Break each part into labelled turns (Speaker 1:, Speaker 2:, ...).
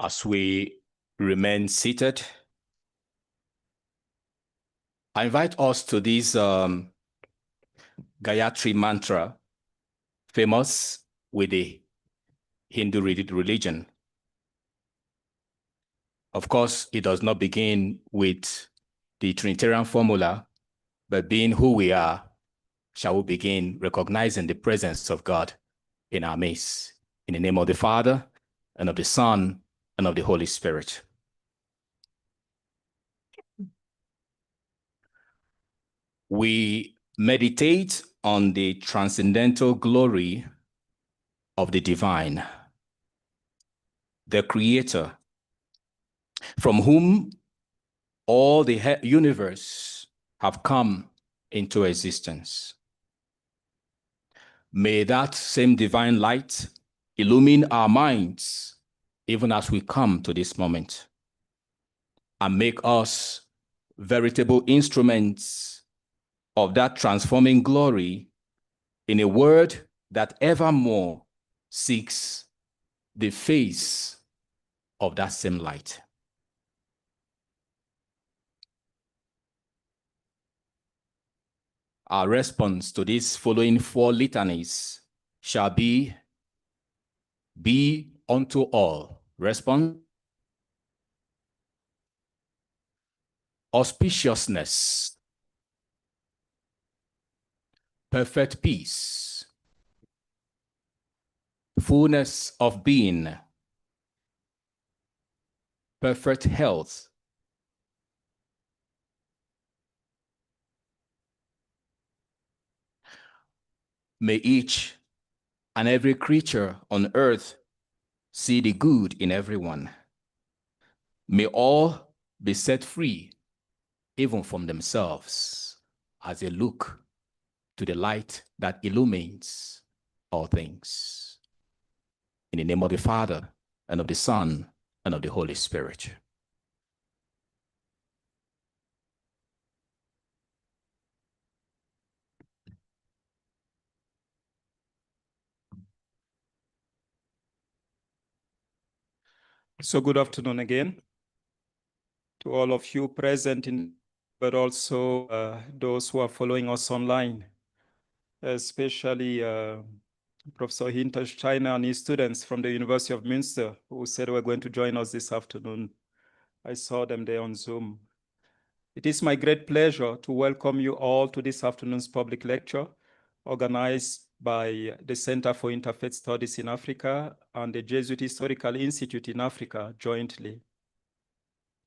Speaker 1: As we remain seated, I invite us to this Gayatri mantra, famous with the Hindu religion. Of course, it does not begin with the Trinitarian formula, but being who we are, shall we begin recognizing the presence of God in our midst. In the name of the Father, and of the Son, and of the Holy Spirit. We meditate on the transcendental glory of the divine, the Creator, from whom all the universe have come into existence. May that same divine light illumine our minds even as we come to this moment and make us veritable instruments of that transforming glory in a world that evermore seeks the face of that same light. Our response to these following 4 litanies shall be unto all. Response: auspiciousness, perfect peace, fullness of being, perfect health, may each and every creature on earth see the good in everyone. May all be set free, even from themselves, as they look to the light that illumines all things. In the name of the Father, and of the Son, and of the Holy Spirit.
Speaker 2: So good afternoon again to all of you present, but also those who are following us online, especially Professor Hintersteiner and his students from the University of Münster who said they were going to join us this afternoon. I saw them there on Zoom. It is my great pleasure to welcome you all to this afternoon's public lecture organized by the Center for Interfaith Studies in Africa and the Jesuit Historical Institute in Africa jointly.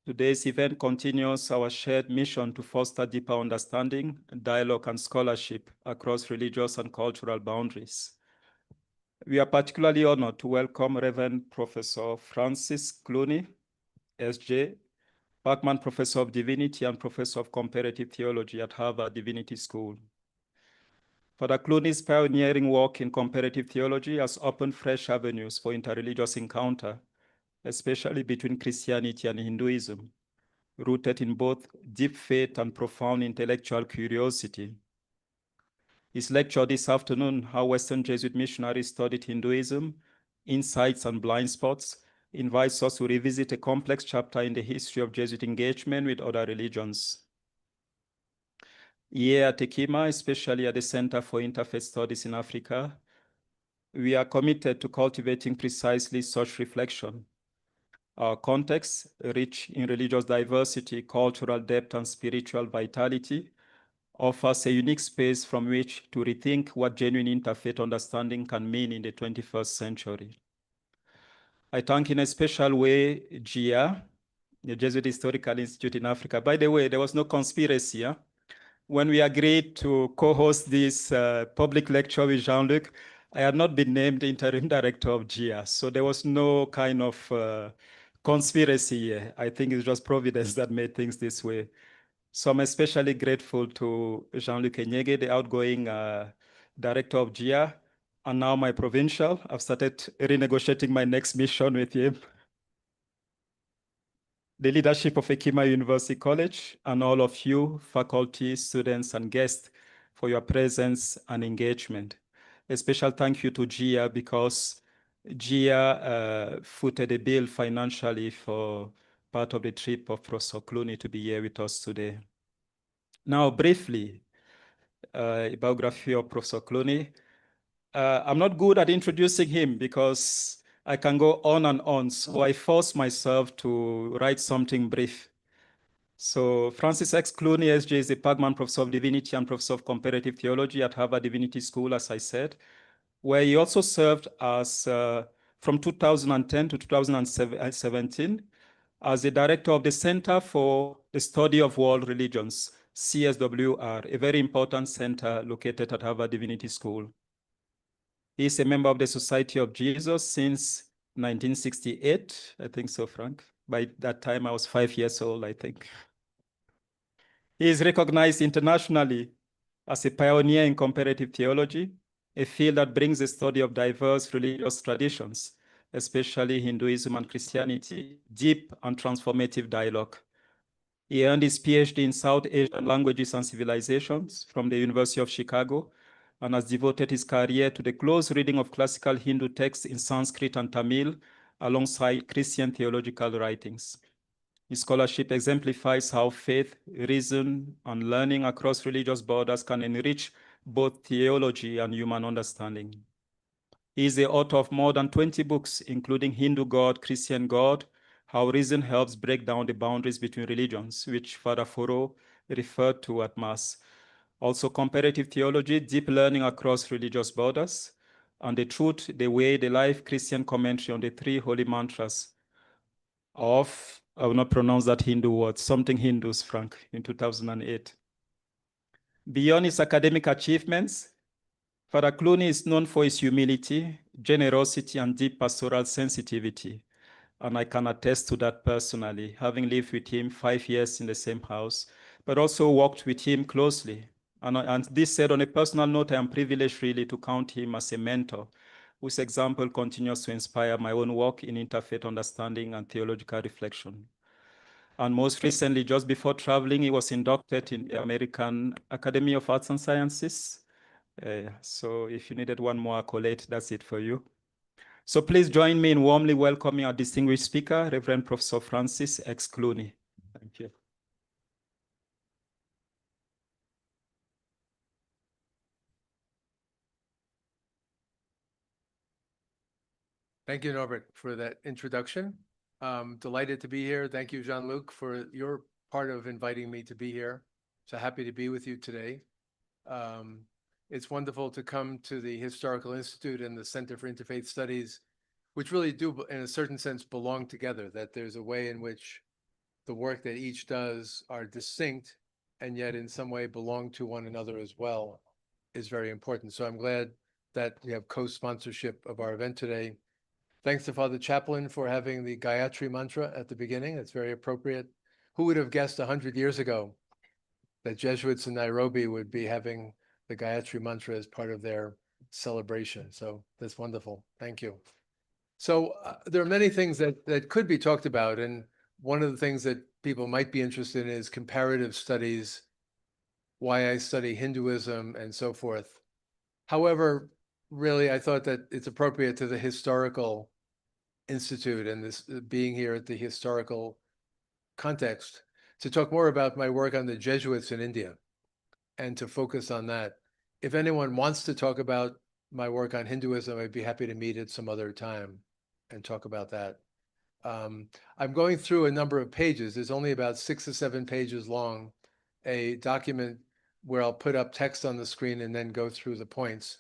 Speaker 2: Today's event continues our shared mission to foster deeper understanding, dialogue, and scholarship across religious and cultural boundaries. We are particularly honored to welcome Reverend Professor Francis Clooney, S.J., Bachman Professor of Divinity and Professor of Comparative Theology at Harvard Divinity School. Father Clooney's pioneering work in comparative theology has opened fresh avenues for interreligious encounter, especially between Christianity and Hinduism, rooted in both deep faith and profound intellectual curiosity. His lecture this afternoon, How Western Jesuit Missionaries Studied Hinduism, Insights and Blind Spots, invites us to revisit a complex chapter in the history of Jesuit engagement with other religions. Here at Ekima, especially at the Center for Interfaith Studies in Africa, we are committed to cultivating precisely such reflection. Our context, rich in religious diversity, cultural depth, and spiritual vitality, offers a unique space from which to rethink what genuine interfaith understanding can mean in the 21st century. I thank in a special way GIA, the Jesuit Historical Institute in Africa. By the way, there was no conspiracy. Huh? When we agreed to co-host this public lecture with Jean-Luc, I had not been named interim director of GIA, so there was no kind of conspiracy here. I think it's just providence that made things this way. So I'm especially grateful to Jean-Luc Enyege, the outgoing director of GIA, and now my provincial. I've started renegotiating my next mission with him. The leadership of Ekima University College, and all of you, faculty, students, and guests, for your presence and engagement. A special thank you to GIA because Gia footed a bill financially for part of the trip of Professor Clooney to be here with us today. Now, briefly, a biography of Professor Clooney. I'm not good at introducing him because I can go on and on, so I force myself to write something brief. So Francis X. Clooney, SJ, is a Pagman Professor of Divinity and Professor of Comparative Theology at Harvard Divinity School, as I said, where he also served as, from 2010 to 2017, as the director of the Center for the Study of World Religions, CSWR, a very important center located at Harvard Divinity School. He is a member of the Society of Jesus since 1968. I think so, Frank. By that time, I was 5 years old, I think. He is recognized internationally as a pioneer in comparative theology, a field that brings the study of diverse religious traditions, especially Hinduism and Christianity, deep and transformative dialogue. He earned his PhD in South Asian languages and civilizations from the University of Chicago and has devoted his career to the close reading of classical Hindu texts in Sanskrit and Tamil alongside Christian theological writings. His scholarship exemplifies how faith, reason, and learning across religious borders can enrich both theology and human understanding. He is the author of more than 20 books, including Hindu God, Christian God, How Reason Helps Break Down the Boundaries Between Religions, which Father Foro referred to at Mass. Also Comparative Theology, Deep Learning Across Religious Borders, and The Truth, the Way, the Life, Christian Commentary on the Three Holy Mantras of, I will not pronounce that Hindu word, something Hindus, Frank, in 2008. Beyond his academic achievements, Father Clooney is known for his humility, generosity, and deep pastoral sensitivity. And I can attest to that personally, having lived with him 5 years in the same house, but also worked with him closely. And this said, on a personal note, I am privileged really to count him as a mentor, whose example continues to inspire my own work in interfaith understanding and theological reflection. And most recently, just before traveling, he was inducted in the American Academy of Arts and Sciences. So if you needed one more accolade, that's it for you. So please join me in warmly welcoming our distinguished speaker, Reverend Professor Francis X. Clooney. Thank you.
Speaker 3: Thank you, Norbert, for that introduction. Delighted to be here. Thank you, Jean-Luc, for your part of inviting me to be here. So happy to be with you today. It's wonderful to come to the Historical Institute and the Center for Interfaith Studies, which really do, in a certain sense, belong together, that there's a way in which the work that each does are distinct and yet in some way belong to one another as well is very important. So I'm glad that we have co-sponsorship of our event today. Thanks to Father Chaplain for having the Gayatri mantra at the beginning. It's very appropriate. Who would have guessed 100 years ago that Jesuits in Nairobi would be having the Gayatri mantra as part of their celebration? So that's wonderful. Thank you. So there are many things that could be talked about. And one of the things that people might be interested in is comparative studies, why I study Hinduism and so forth. However, really, I thought that it's appropriate to the Historical Institute and this being here at the historical context to talk more about my work on the Jesuits in India and to focus on that. If anyone wants to talk about my work on Hinduism, I'd be happy to meet at some other time and talk about that. I'm going through a number of pages. There's only about 6 or 7 pages long, a document where I'll put up text on the screen and then go through the points.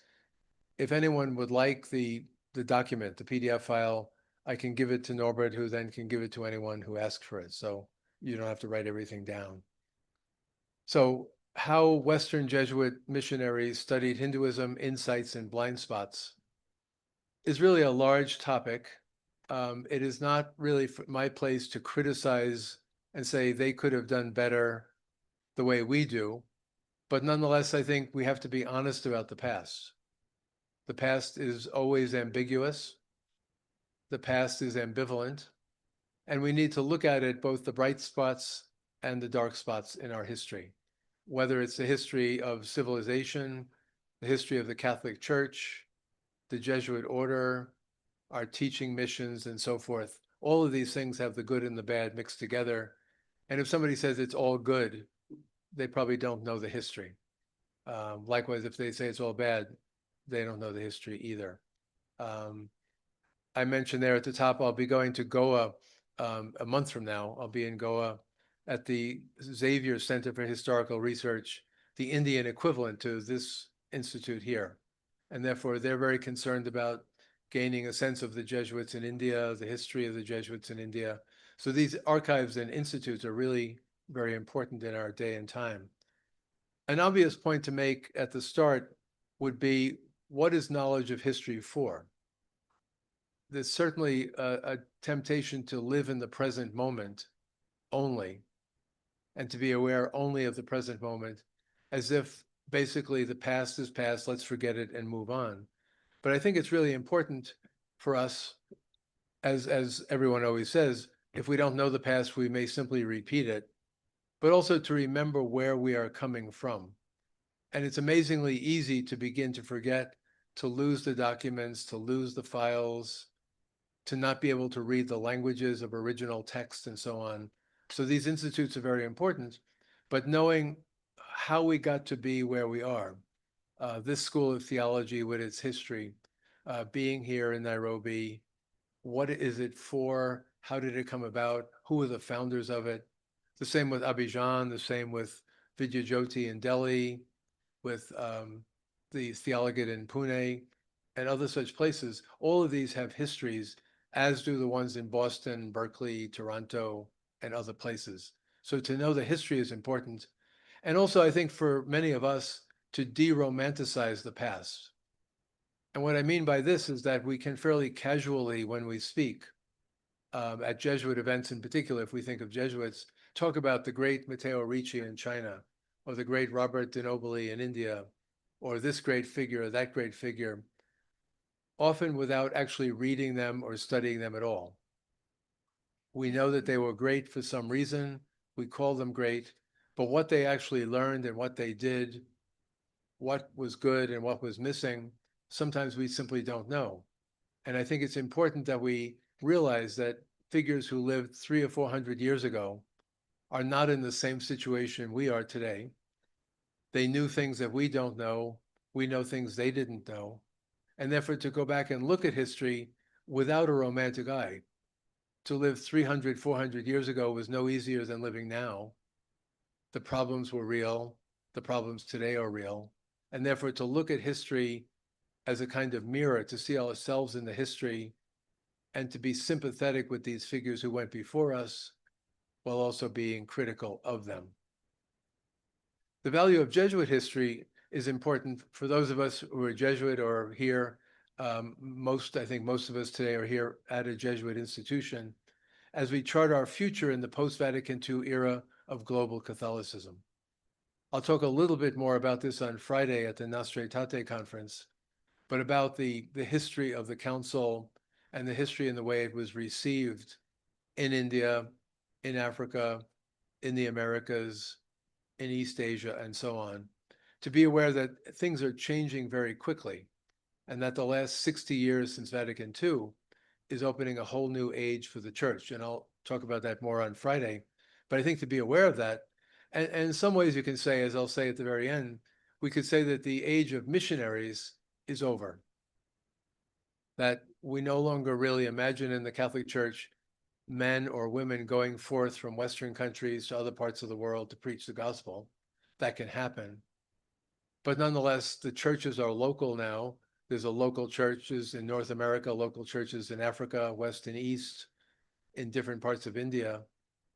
Speaker 3: If anyone would like the document, the PDF file, I can give it to Norbert, who then can give it to anyone who asks for it. So you don't have to write everything down. So how Western Jesuit missionaries studied Hinduism, insights, and blind spots is really a large topic. It is not really my place to criticize and say they could have done better the way we do. But nonetheless, I think we have to be honest about the past. The past is always ambiguous. The past is ambivalent. And we need to look at it, both the bright spots and the dark spots in our history, whether it's the history of civilization, the history of the Catholic Church, the Jesuit order, our teaching missions and so forth. All of these things have the good and the bad mixed together. And if somebody says it's all good, they probably don't know the history. Likewise, if they say it's all bad, they don't know the history either. I mentioned there at the top, I'll be going to Goa a month from now. I'll be in Goa at the Xavier Center for Historical Research, the Indian equivalent to this institute here. And therefore, they're very concerned about gaining a sense of the Jesuits in India, the history of the Jesuits in India. So these archives and institutes are really very important in our day and time. An obvious point to make at the start would be, what is knowledge of history for? There's certainly a temptation to live in the present moment only, and to be aware only of the present moment, as if basically the past is past, let's forget it and move on. But I think it's really important for us, as everyone always says, if we don't know the past, we may simply repeat it, but also to remember where we are coming from. And it's amazingly easy to begin to forget, to lose the documents, to lose the files, to not be able to read the languages of original text and so on. So these institutes are very important, but knowing how we got to be where we are, this school of theology with its history, being here in Nairobi, what is it for? How did it come about? Who were the founders of it? The same with Abidjan, the same with Vidyajyoti in Delhi, with the Theologate in Pune, and other such places. All of these have histories, as do the ones in Boston, Berkeley, Toronto, and other places. So to know the history is important. And also, I think for many of us, to de-romanticize the past. And what I mean by this is that we can fairly casually, when we speak, at Jesuit events in particular, if we think of Jesuits, talk about the great Matteo Ricci in China, or the great Robert de Nobili in India, or this great figure or that great figure, often without actually reading them or studying them at all. We know that they were great for some reason. We call them great, but what they actually learned and what they did, what was good and what was missing, sometimes we simply don't know. And I think it's important that we realize that figures who lived 300 or 400 years ago are not in the same situation we are today. They knew things that we don't know. We know things they didn't know. And therefore, to go back and look at history without a romantic eye, to live 300, 400 years ago was no easier than living now. The problems were real. The problems today are real. And therefore, to look at history as a kind of mirror, to see ourselves in the history, and to be sympathetic with these figures who went before us, while also being critical of them. The value of Jesuit history is important for those of us who are Jesuit or here. I think most of us today are here at a Jesuit institution, as we chart our future in the post-Vatican II era of global Catholicism. I'll talk a little bit more about this on Friday at the Nostra Aetate conference, but about the history of the Council and the history and the way it was received in India, in Africa, in the Americas, in East Asia, and so on, to be aware that things are changing very quickly, and that the last 60 years since Vatican II is opening a whole new age for the Church. And I'll talk about that more on Friday. But I think to be aware of that, and in some ways you can say, as I'll say at the very end, we could say that the age of missionaries is over. That we no longer really imagine in the Catholic Church men or women going forth from Western countries to other parts of the world to preach the gospel. That can happen. But nonetheless, the churches are local now. There's a local churches in North America, local churches in Africa, West and East, in different parts of India.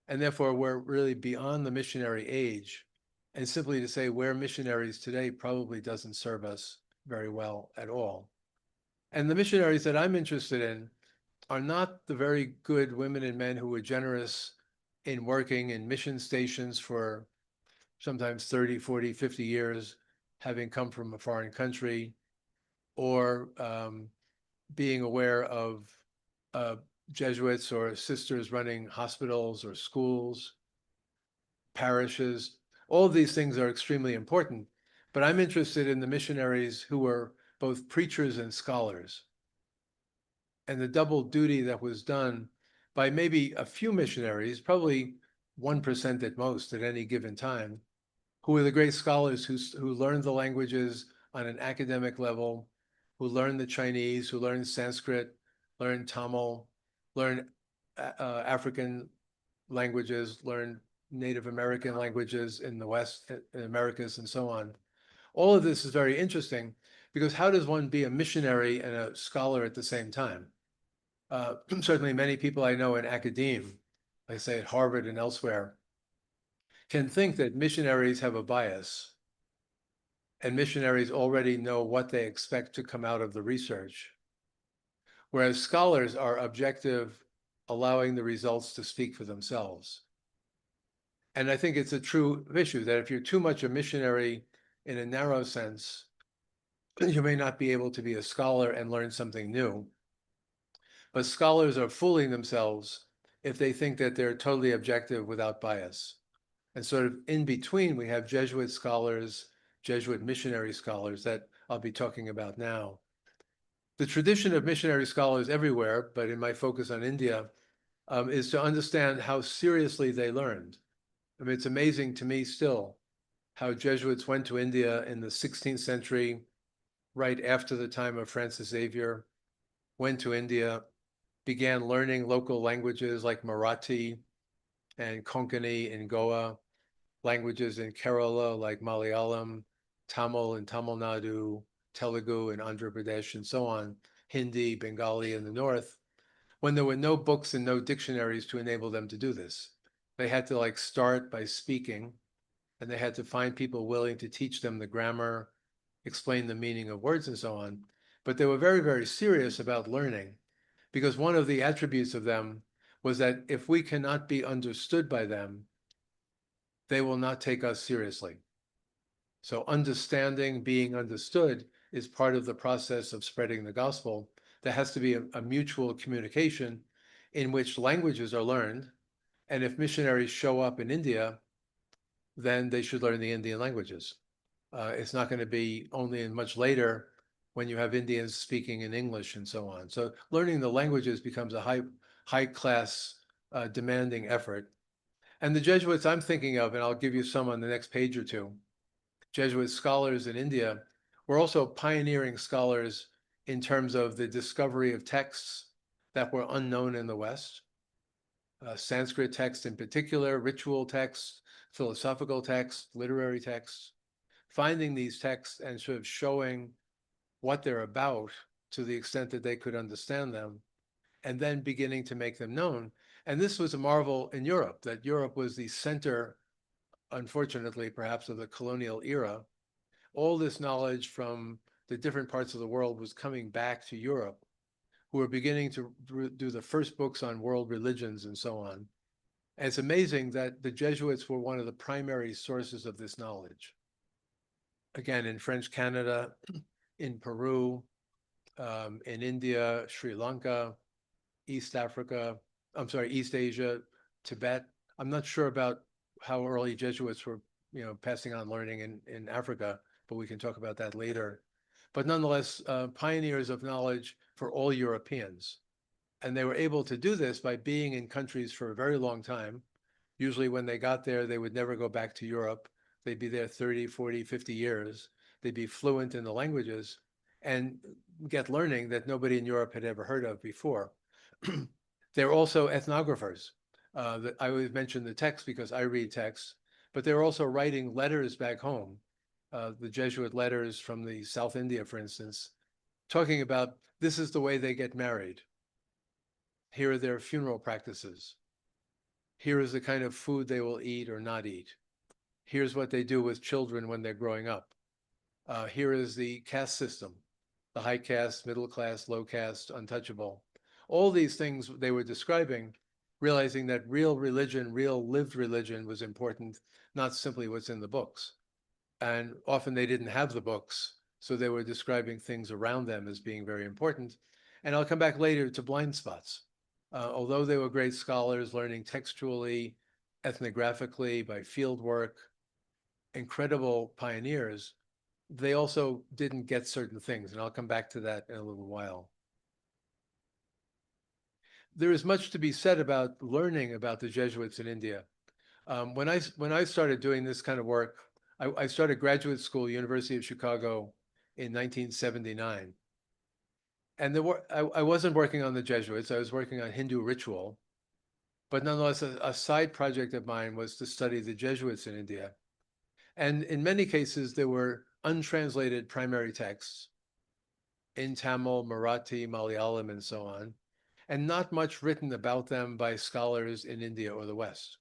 Speaker 3: And therefore, we're really beyond the missionary age. And simply to say we're missionaries today probably doesn't serve us very well at all. And the missionaries that I'm interested in are not the very good women and men who were generous in working in mission stations for sometimes 30, 40, 50 years, having come from a foreign country, or being aware of Jesuits or sisters running hospitals or schools, parishes. All of these things are extremely important, but I'm interested in the missionaries who were both preachers and scholars. and the double duty that was done by maybe a few missionaries, probably 1% at most at any given time, who were the great scholars who learned the languages on an academic level, who learned the Chinese, who learned Sanskrit, learned Tamil, learned African languages, learned Native American languages in the West, in Americas, and so on. All of this is very interesting because how does one be a missionary and a scholar at the same time? Certainly many people I know in academia, like say at Harvard and elsewhere, can think that missionaries have a bias and missionaries already know what they expect to come out of the research, whereas scholars are objective, allowing the results to speak for themselves. And I think it's a true issue that if you're too much a missionary in a narrow sense, you may not be able to be a scholar and learn something new. But scholars are fooling themselves if they think that they're totally objective without bias. And sort of in between, we have Jesuit scholars, Jesuit missionary scholars that I'll be talking about now. The tradition of missionary scholars everywhere, but in my focus on India, is to understand how seriously they learned. I mean, it's amazing to me still how Jesuits went to India in the 16th century, right after the time of Francis Xavier, went to India, began learning local languages like Marathi and Konkani in Goa, languages in Kerala like Malayalam, Tamil in Tamil Nadu, Telugu in Andhra Pradesh, and so on, Hindi, Bengali in the north, when there were no books and no dictionaries to enable them to do this. They had to like start by speaking, and they had to find people willing to teach them the grammar, explain the meaning of words and so on. But they were very, very serious about learning because one of the attributes of them was that if we cannot be understood by them, they will not take us seriously. So understanding, being understood is part of the process of spreading the gospel. There has to be a mutual communication in which languages are learned. And if missionaries show up in India, then they should learn the Indian languages. It's not going to be only in much later when you have Indians speaking in English and so on. So learning the languages becomes a high class, demanding effort. And the Jesuits I'm thinking of, and I'll give you some on the next page or two, Jesuit scholars in India were also pioneering scholars in terms of the discovery of texts that were unknown in the West, Sanskrit texts in particular, ritual texts, philosophical texts, literary texts, finding these texts and sort of showing what they're about to the extent that they could understand them, and then beginning to make them known. And this was a marvel in Europe, that Europe was the center, unfortunately, perhaps of the colonial era. All this knowledge from the different parts of the world was coming back to Europe, who were beginning to do the first books on world religions and so on. And it's amazing that the Jesuits were one of the primary sources of this knowledge. Again, in French Canada, in Peru, in India, Sri Lanka, East Asia, Tibet. I'm not sure about how early Jesuits were, passing on learning in Africa, but we can talk about that later. But nonetheless, pioneers of knowledge for all Europeans. And they were able to do this by being in countries for a very long time. Usually when they got there, they would never go back to Europe. They'd be there 30, 40, 50 years. They'd be fluent in the languages and get learning that nobody in Europe had ever heard of before. They're also ethnographers. I always mention the text because I read texts, but they're also writing letters back home, the Jesuit letters from the South India, for instance, talking about this is the way they get married. Here are their funeral practices. Here is the kind of food they will eat or not eat. Here's what they do with children when they're growing up. Here is the caste system, the high caste, middle class, low caste, untouchable. All these things they were describing, realizing that real religion, real lived religion was important, not simply what's in the books. And often they didn't have the books, so they were describing things around them as being very important. And I'll come back later to blind spots. Although they were great scholars, learning textually, ethnographically, by field work, incredible pioneers, they also didn't get certain things. And I'll come back to that in a little while. there is much to be said about learning about the Jesuits in India. When I started doing this kind of work, I started graduate school, University of Chicago, in 1979. And I wasn't working on the Jesuits, I was working on Hindu ritual. But nonetheless, a side project of mine was to study the Jesuits in India. And in many cases, there were untranslated primary texts in Tamil, Marathi, Malayalam, and so on, and not much written about them by scholars in India or the West.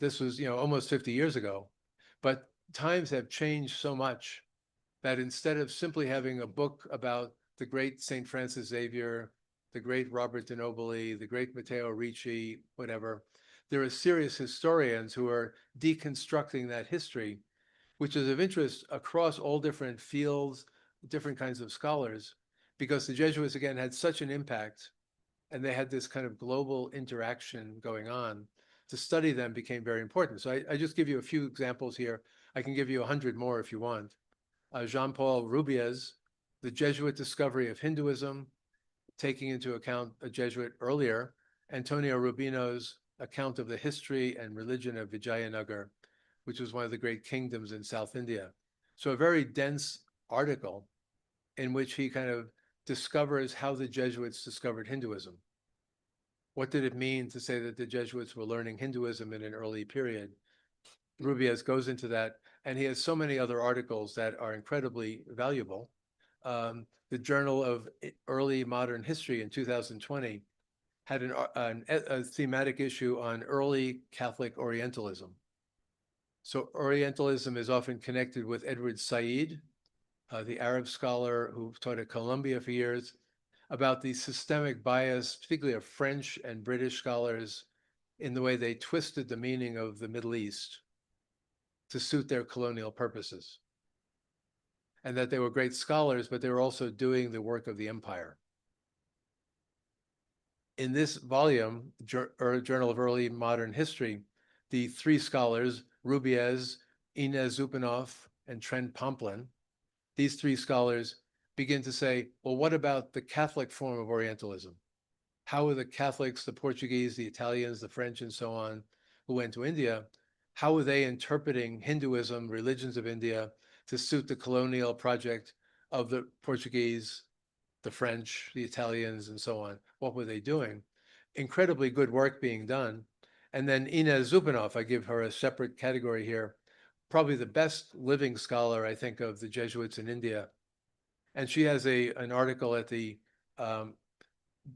Speaker 3: This was, almost 50 years ago, but times have changed so much that instead of simply having a book about the great St. Francis Xavier, the great Robert de Nobili, the great Matteo Ricci, whatever, there are serious historians who are deconstructing that history, which is of interest across all different fields, different kinds of scholars, because the Jesuits, again, had such an impact and they had this kind of global interaction going on. To study them became very important. So I just give you a few examples here. I can give you 100 more if you want. Jean-Paul Rubiez, The Jesuit Discovery of Hinduism, taking into account a Jesuit earlier, Antonio Rubino's account of the history and religion of Vijayanagar, which was one of the great kingdoms in South India. So a very dense article in which he kind of discovers how the Jesuits discovered Hinduism. What did it mean to say that the Jesuits were learning Hinduism in an early period? Rubiez goes into that, and he has so many other articles that are incredibly valuable. The Journal of Early Modern History in 2020 had a thematic issue on early Catholic Orientalism. So Orientalism is often connected with Edward Said, the Arab scholar who taught at Columbia for years, about the systemic bias, particularly of French and British scholars, in the way they twisted the meaning of the Middle East to suit their colonial purposes. And that they were great scholars, but they were also doing the work of the empire. In this volume, Journal of Early Modern History, the three scholars, Rubiez, Inez Zupanov, and Trent Pomplin, these three scholars begin to say, well, what about the Catholic form of Orientalism? How are the Catholics, the Portuguese, the Italians, the French, and so on, who went to India, how are they interpreting Hinduism, religions of India, to suit the colonial project of the Portuguese, the French, the Italians, and so on? What were they doing? Incredibly good work being done. And then Inez Zupanov, I give her a separate category here, probably the best living scholar, I think, of the Jesuits in India. And she has an article at the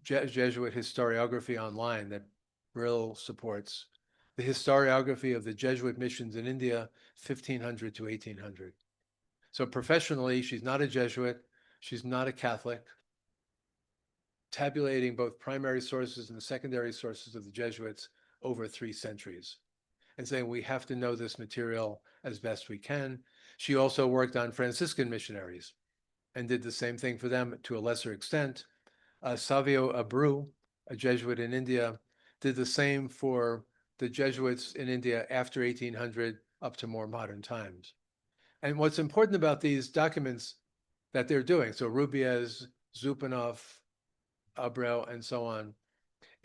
Speaker 3: Jesuit historiography online that Brill supports, the historiography of the Jesuit missions in India, 1500 to 1800. So professionally, she's not a Jesuit, she's not a Catholic, tabulating both primary sources and secondary sources of the Jesuits over 3 centuries, and saying we have to know this material as best we can. She also worked on Franciscan missionaries and did the same thing for them to a lesser extent. Savio Abreu, a Jesuit in India, did the same for the Jesuits in India after 1800 up to more modern times. And what's important about these documents that they're doing, so Rubiez, Zupanov, Abreu, and so on,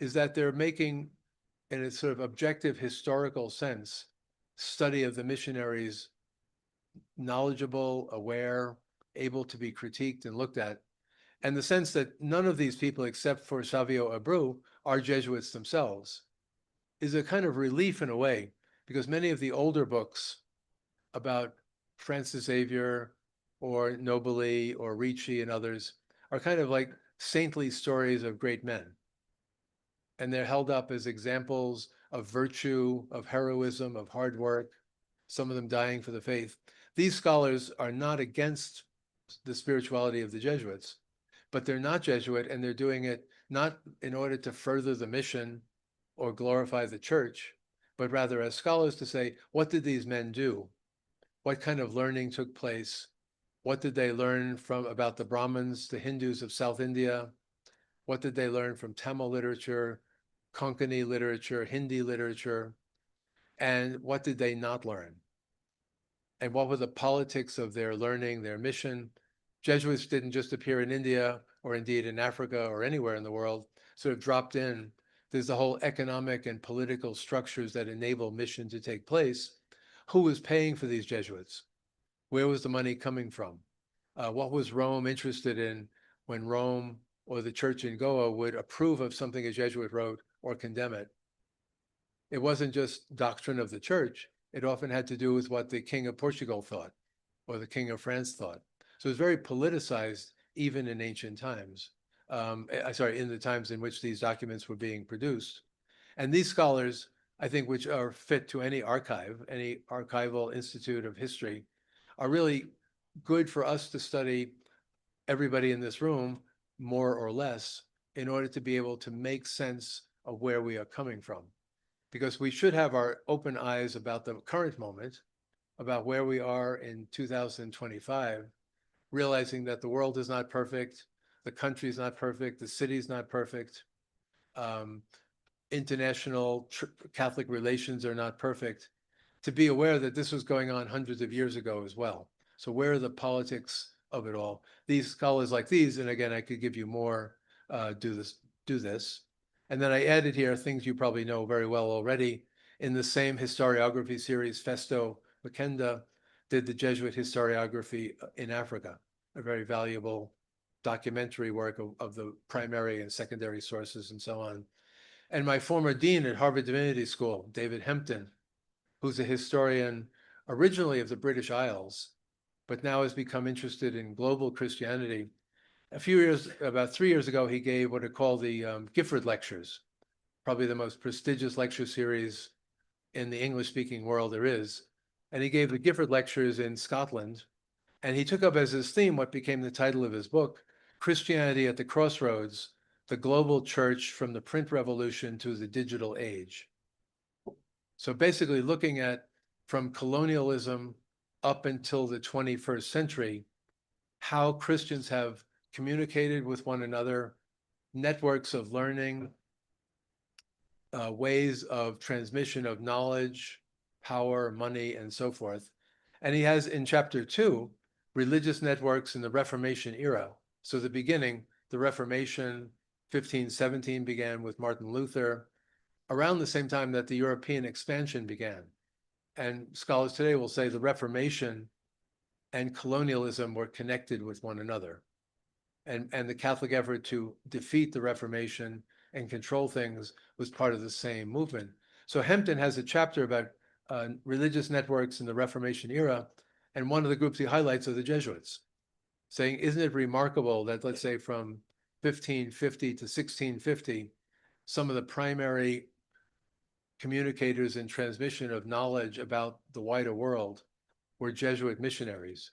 Speaker 3: is that they're making, in a sort of objective historical sense, study of the missionaries knowledgeable, aware, able to be critiqued and looked at. And the sense that none of these people, except for Savio Abreu, are Jesuits themselves, is a kind of relief in a way, because many of the older books about Francis Xavier or Nobili or Ricci and others are kind of like saintly stories of great men. And they're held up as examples of virtue, of heroism, of hard work, some of them dying for the faith. These scholars are not against the spirituality of the Jesuits, but they're not Jesuit, and they're doing it not in order to further the mission or glorify the church, but rather as scholars to say, what did these men do? What kind of learning took place? What did they learn from about the Brahmins, the Hindus of South India? What did they learn from Tamil literature, Konkani literature, Hindi literature? And what did they not learn? And what were the politics of their learning, their mission? Jesuits didn't just appear in India or indeed in Africa or anywhere in the world. sort of dropped in. There's the whole economic and political structures that enable mission to take place. Who was paying for these Jesuits? Where was the money coming from? What was Rome interested in when Rome or the church in Goa would approve of something a Jesuit wrote or condemn it? It wasn't just doctrine of the church. It often had to do with what the King of Portugal thought or the King of France thought. So it was very politicized even in ancient times. Sorry, in the times in which these documents were being produced. And these scholars, I think, which are fit to any archive, any archival institute of history, are really good for us to study, everybody in this room, more or less, in order to be able to make sense of where we are coming from. Because we should have our open eyes about the current moment, about where we are in 2025, realizing that the world is not perfect, the country is not perfect, the city is not perfect, international Catholic relations are not perfect, to be aware that this was going on hundreds of years ago as well. So where are the politics of it all? These scholars like these, and again, I could give you more, do this. And then I added here things you probably know very well already. In the same historiography series, Festo Makenda did the Jesuit historiography in Africa, a very valuable documentary work of the primary and secondary sources and so on. And my former dean at Harvard Divinity School, David Hempton, who's a historian originally of the British Isles, but now has become interested in global Christianity. About 3 years ago, he gave what are called the Gifford Lectures, probably the most prestigious lecture series in the English-speaking world there is. And he gave the Gifford Lectures in Scotland. And he took up as his theme what became the title of his book, Christianity at the Crossroads, the Global Church from the Print Revolution to the Digital Age. So basically looking at from colonialism up until the 21st century, how Christians have communicated with one another, networks of learning, ways of transmission of knowledge, power, money, and so forth. And he has in chapter 2, religious networks in the Reformation era. So the beginning, the Reformation, 1517 began with Martin Luther, around the same time that the European expansion began. And scholars today will say the Reformation and colonialism were connected with one another. And the Catholic effort to defeat the Reformation and control things was part of the same movement. So Hempton has a chapter about religious networks in the Reformation era, and one of the groups he highlights are the Jesuits, saying, isn't it remarkable that, let's say, from 1550 to 1650, some of the primary communicators and transmission of knowledge about the wider world were Jesuit missionaries.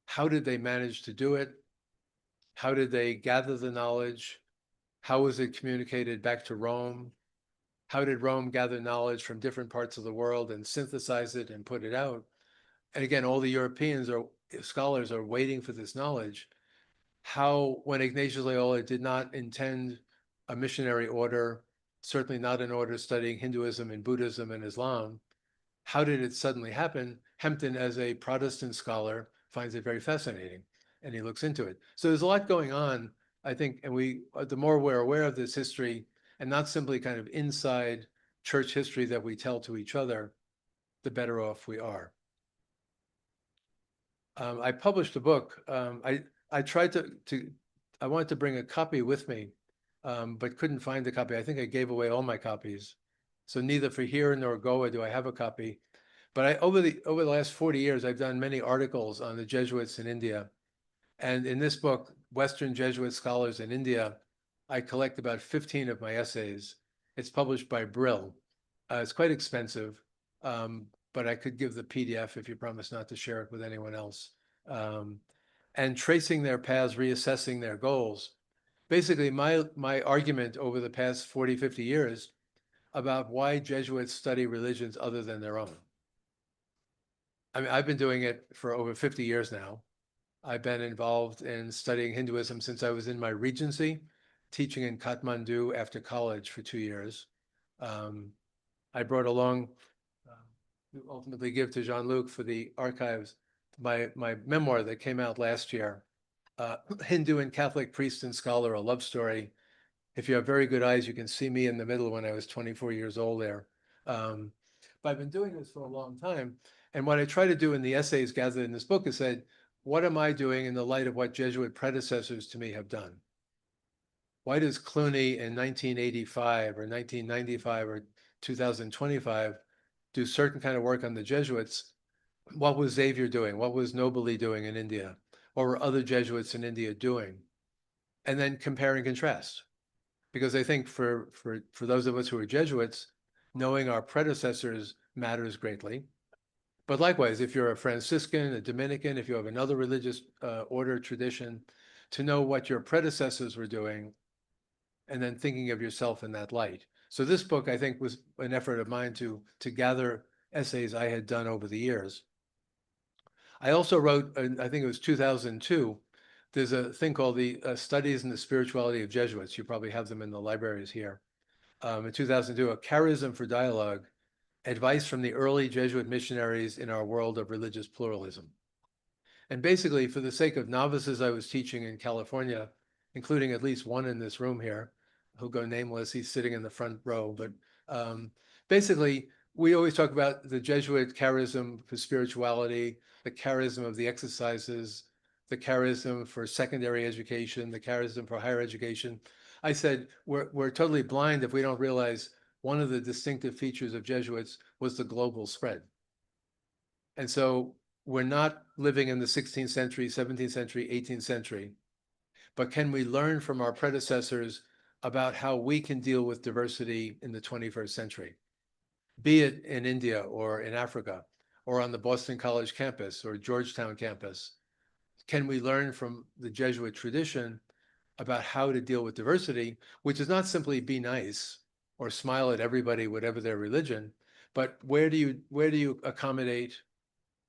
Speaker 3: How did they manage to do it? How did they gather the knowledge? How was it communicated back to Rome? How did Rome gather knowledge from different parts of the world and synthesize it and put it out? And again, all the Europeans or scholars are waiting for this knowledge. How, when Ignatius Loyola did not intend a missionary order, certainly not an order studying Hinduism and Buddhism and Islam, how did it suddenly happen? Hempton, as a Protestant scholar, finds it very fascinating, and he looks into it. So there's a lot going on, I think, and the more we're aware of this history, and not simply kind of inside church history that we tell to each other, the better off we are. I published a book. I tried I wanted to bring a copy with me, but couldn't find a copy. I think I gave away all my copies. So neither for here nor Goa do I have a copy. But over the last 40 years, I've done many articles on the Jesuits in India. And in this book, Western Jesuit Scholars in India, I collect about 15 of my essays. It's published by Brill. It's quite expensive, but I could give the PDF if you promise not to share it with anyone else. And tracing their paths, reassessing their goals. Basically, my argument over the past 40, 50 years about why Jesuits study religions other than their own. I mean, I've been doing it for over 50 years now. I've been involved in studying Hinduism since I was in my regency, teaching in Kathmandu after college for 2 years. I brought along, to ultimately give to Jean-Luc for the archives, my memoir that came out last year, Hindu and Catholic Priest and Scholar, a love story. If you have very good eyes, you can see me in the middle when I was 24 years old there. But I've been doing this for a long time. And what I try to do in the essays gathered in this book is say, what am I doing in the light of what Jesuit predecessors to me have done? Why does Clooney in 1985 or 1995 or 2025 do certain kind of work on the Jesuits? What was Xavier doing? What was Nobili doing in India? What were other Jesuits in India doing? And then compare and contrast. Because I think for those of us who are Jesuits, knowing our predecessors matters greatly. But likewise, if you're a Franciscan, a Dominican, if you have another religious order tradition, to know what your predecessors were doing and then thinking of yourself in that light. So this book, I think, was an effort of mine to gather essays I had done over the years. I also wrote, I think it was 2002, there's a thing called the Studies in the Spirituality of Jesuits. You probably have them in the libraries here. In 2002, A Charism for Dialogue, Advice from the Early Jesuit Missionaries in Our World of Religious Pluralism. And basically, for the sake of novices I was teaching in California, including at least one in this room here, who'll go nameless, he's sitting in the front row. But basically, we always talk about the Jesuit charism for spirituality, the charism of the exercises, the charism for secondary education, the charism for higher education. I said, we're totally blind if we don't realize one of the distinctive features of Jesuits was the global spread. And so we're not living in the 16th century, 17th century, 18th century, but can we learn from our predecessors about how we can deal with diversity in the 21st century, be it in India or in Africa or on the Boston College campus or Georgetown campus? Can we learn from the Jesuit tradition about how to deal with diversity, which is not simply be nice or smile at everybody, whatever their religion, but where do you accommodate?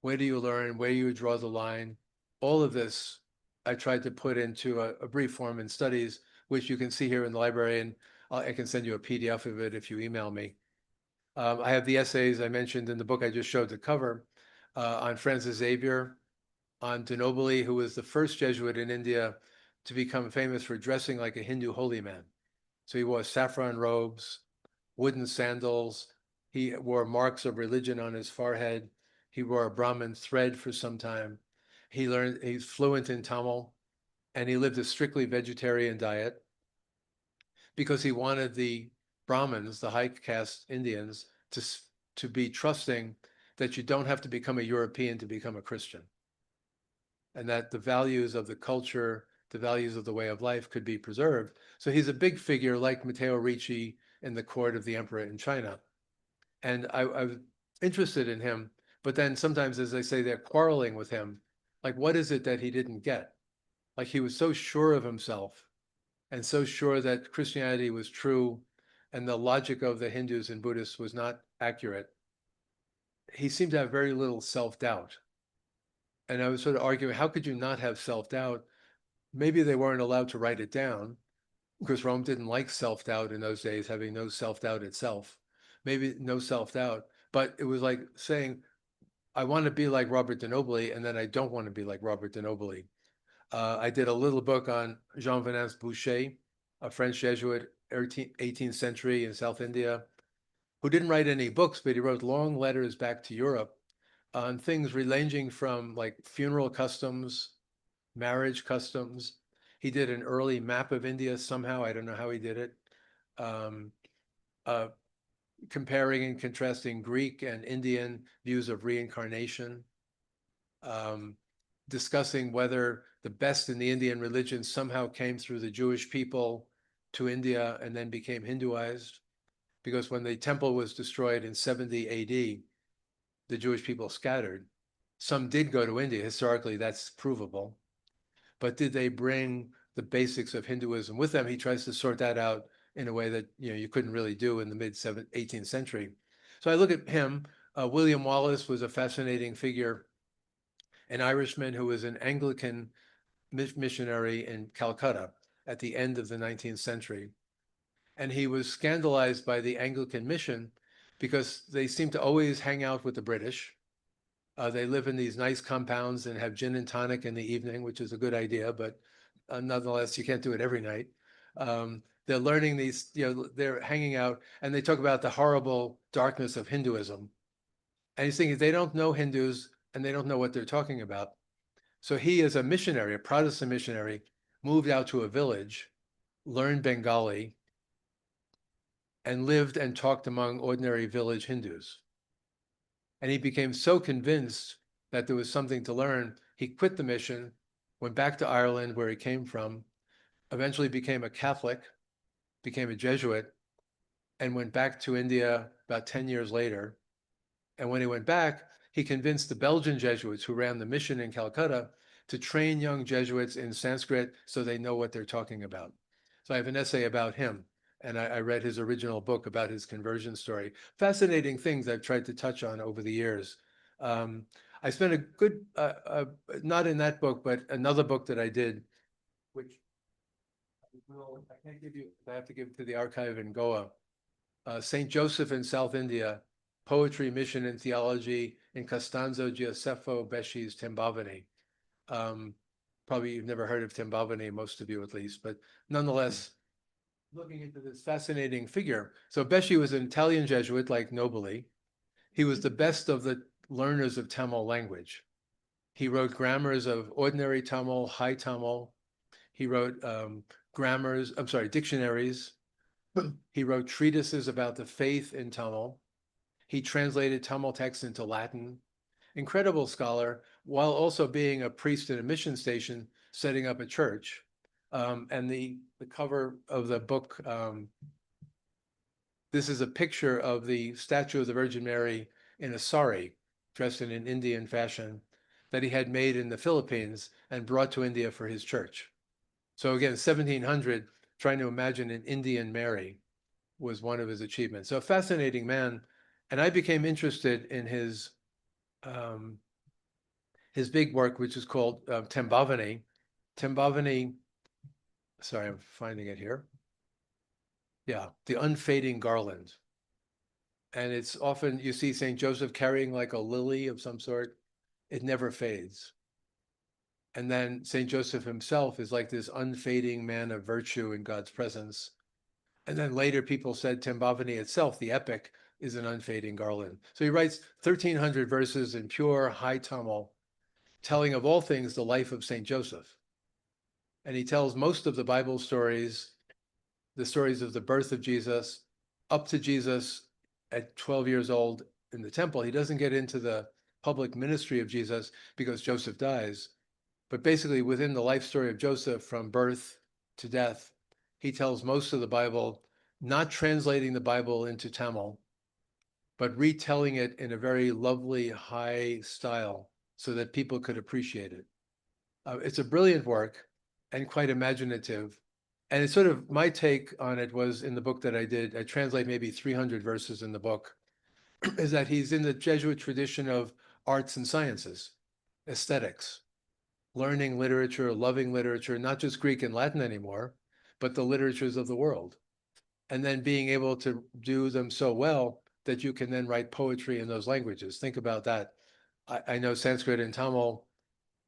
Speaker 3: Where do you learn? Where do you draw the line? All of this I tried to put into a brief form in studies, which you can see here in the library, and I can send you a PDF of it if you email me. I have the essays I mentioned in the book I just showed the cover on Francis Xavier, on de Nobili, who was the first Jesuit in India to become famous for dressing like a Hindu holy man. So he wore saffron robes, wooden sandals. He wore marks of religion on his forehead. He wore a Brahmin thread for some time. He's fluent in Tamil, and he lived a strictly vegetarian diet because he wanted the Brahmins, the high caste Indians, to be trusting that you don't have to become a European to become a Christian, and that the values of the culture, the values of the way of life could be preserved. So he's a big figure like Matteo Ricci in the court of the emperor in China. And I was interested in him, but then sometimes, as I say, they're quarreling with him. Like, what is it that he didn't get? Like, he was so sure of himself and so sure that Christianity was true and the logic of the Hindus and Buddhists was not accurate. He seemed to have very little self-doubt. And I was sort of arguing, how could you not have self-doubt? Maybe they weren't allowed to write it down because Rome didn't like self-doubt in those days, having no self-doubt itself. Maybe no self-doubt, but it was like saying, I want to be like Robert de Nobili, and then I don't want to be like Robert de Nobili. I did a little book on Jean-Venance Boucher, a French Jesuit, 18th century in South India, who didn't write any books, but he wrote long letters back to Europe on things ranging from like funeral customs, marriage customs. He did an early map of India somehow. I don't know how he did it. Um, uh, Comparing and contrasting Greek and Indian views of reincarnation, discussing whether the best in the Indian religion somehow came through the Jewish people to India and then became Hinduized. Because when the temple was destroyed in 70 AD, the Jewish people scattered. Some did go to India. Historically, that's provable. But did they bring the basics of Hinduism with them? He tries to sort that out in a way that you couldn't really do in the mid 18th century. So I look at him. William Wallace was a fascinating figure, an Irishman who was an Anglican missionary in Calcutta at the end of the 19th century. And he was scandalized by the Anglican mission because they seem to always hang out with the British. They live in these nice compounds and have gin and tonic in the evening, which is a good idea, but nonetheless, you can't do it every night. They're learning these, they're hanging out and they talk about the horrible darkness of Hinduism. And he's thinking they don't know Hindus and they don't know what they're talking about. So he, as a missionary, a Protestant missionary, moved out to a village, learned Bengali, and lived and talked among ordinary village Hindus. And he became so convinced that there was something to learn, he quit the mission, went back to Ireland, where he came from, eventually became a Catholic, became a Jesuit, and went back to India about 10 years later. And when he went back, he convinced the Belgian Jesuits who ran the mission in Calcutta to train young Jesuits in Sanskrit so they know what they're talking about. So I have an essay about him, and I read his original book about his conversion story. Fascinating things I've tried to touch on over the years. I spent a good, not in that book, but another book that I did, which I can't give you, I have to give it to the archive in Goa. St. Joseph in South India, Poetry, Mission, and Theology in Costanzo Giuseppe Besci's Tembavani. Probably you've never heard of Tembavani, most of you at least, but nonetheless, looking into this fascinating figure. So Besci was an Italian Jesuit, like Nobili. He was the best of the learners of Tamil language. He wrote grammars of ordinary Tamil, high Tamil. He wrote dictionaries. He wrote treatises about the faith in Tamil. He translated Tamil texts into Latin. Incredible scholar, while also being a priest in a mission station, setting up a church. And the cover of the book, this is a picture of the statue of the Virgin Mary in a sari, dressed in an Indian fashion, that he had made in the Philippines and brought to India for his church. So again, 1700, trying to imagine an Indian Mary was one of his achievements. So a fascinating man. And I became interested in his big work, which is called Tembavani. Tembavani, sorry, I'm finding it here. Yeah, the unfading garland. And it's often, you see St. Joseph carrying like a lily of some sort. It never fades. And then St. Joseph himself is like this unfading man of virtue in God's presence. And then later people said Tembavani itself, the epic, is an unfading garland. So he writes 1,300 verses in pure high Tamil, telling of all things the life of St. Joseph. And he tells most of the Bible stories, the stories of the birth of Jesus, up to Jesus at 12 years old in the temple. He doesn't get into the public ministry of Jesus because Joseph dies. But basically within the life story of Joseph from birth to death, he tells most of the Bible, not translating the Bible into Tamil, but retelling it in a very lovely, high style so that people could appreciate it. It's a brilliant work and quite imaginative. And it's sort of, my take on it was in the book that I did, I translate maybe 300 verses in the book, is that he's in the Jesuit tradition of arts and sciences, aesthetics, learning literature, loving literature, not just Greek and Latin anymore, but the literatures of the world. And then being able to do them so well that you can then write poetry in those languages. Think about that. I know Sanskrit and Tamil,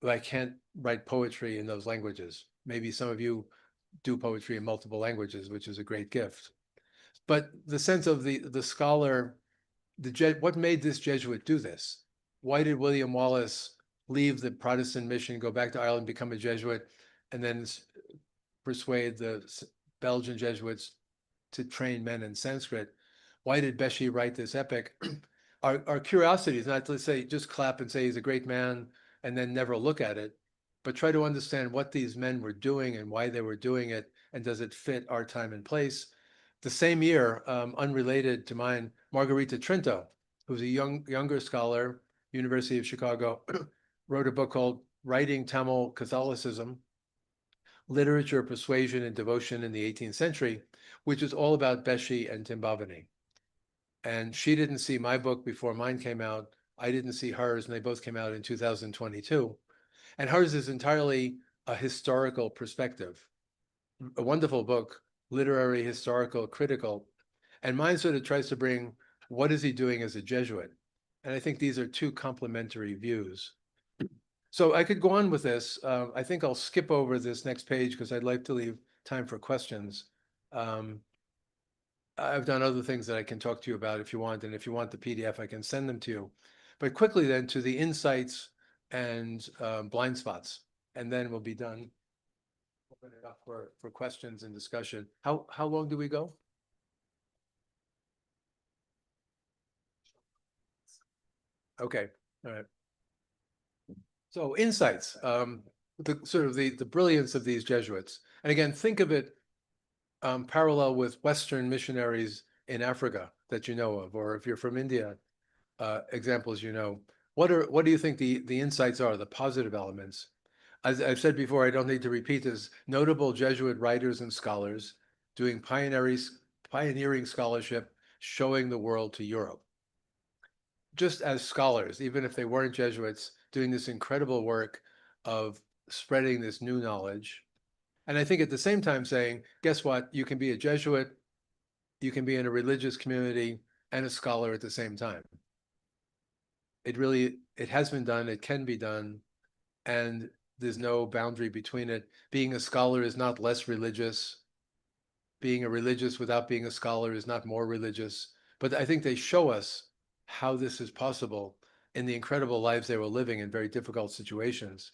Speaker 3: but I can't write poetry in those languages. Maybe some of you do poetry in multiple languages, which is a great gift. But the sense of the scholar, what made this Jesuit do this? Why did William Wallace leave the Protestant mission, go back to Ireland, become a Jesuit, and then persuade the Belgian Jesuits to train men in Sanskrit? Why did Besci write this epic? Our curiosity is not to say, just clap and say he's a great man and then never look at it, but try to understand what these men were doing and why they were doing it, and does it fit our time and place? The same year, unrelated to mine, Margarita Trinto, who's a younger scholar, University of Chicago, wrote a book called Writing Tamil Catholicism, Literature, Persuasion, and Devotion in the 18th Century, which is all about Besci and Tembavani. And she didn't see my book before mine came out. I didn't see hers, and they both came out in 2022. And hers is entirely a historical perspective. A wonderful book, literary, historical, critical. And mine sort of tries to bring, what is he doing as a Jesuit? And I think these are two complementary views. So I could go on with this. I think I'll skip over this next page because I'd like to leave time for questions. I've done other things that I can talk to you about if you want, and if you want the PDF, I can send them to you. But quickly then to the insights and blind spots, and then we'll be done. Open it up for questions and discussion. How long do we go? Okay, all right. So insights, the sort of the brilliance of these Jesuits. And again, think of it parallel with Western missionaries in Africa that you know of, or if you're from India, examples you know. What do you think the insights are, the positive elements? As I've said before, I don't need to repeat this. Notable Jesuit writers and scholars doing pioneering scholarship, showing the world to Europe. Just as scholars, even if they weren't Jesuits, doing this incredible work of spreading this new knowledge. And I think at the same time saying, guess what? You can be a Jesuit, you can be in a religious community and a scholar at the same time. It has been done, it can be done, and there's no boundary between it. Being a scholar is not less religious. Being a religious without being a scholar is not more religious. But I think they show us how this is possible in the incredible lives they were living in very difficult situations.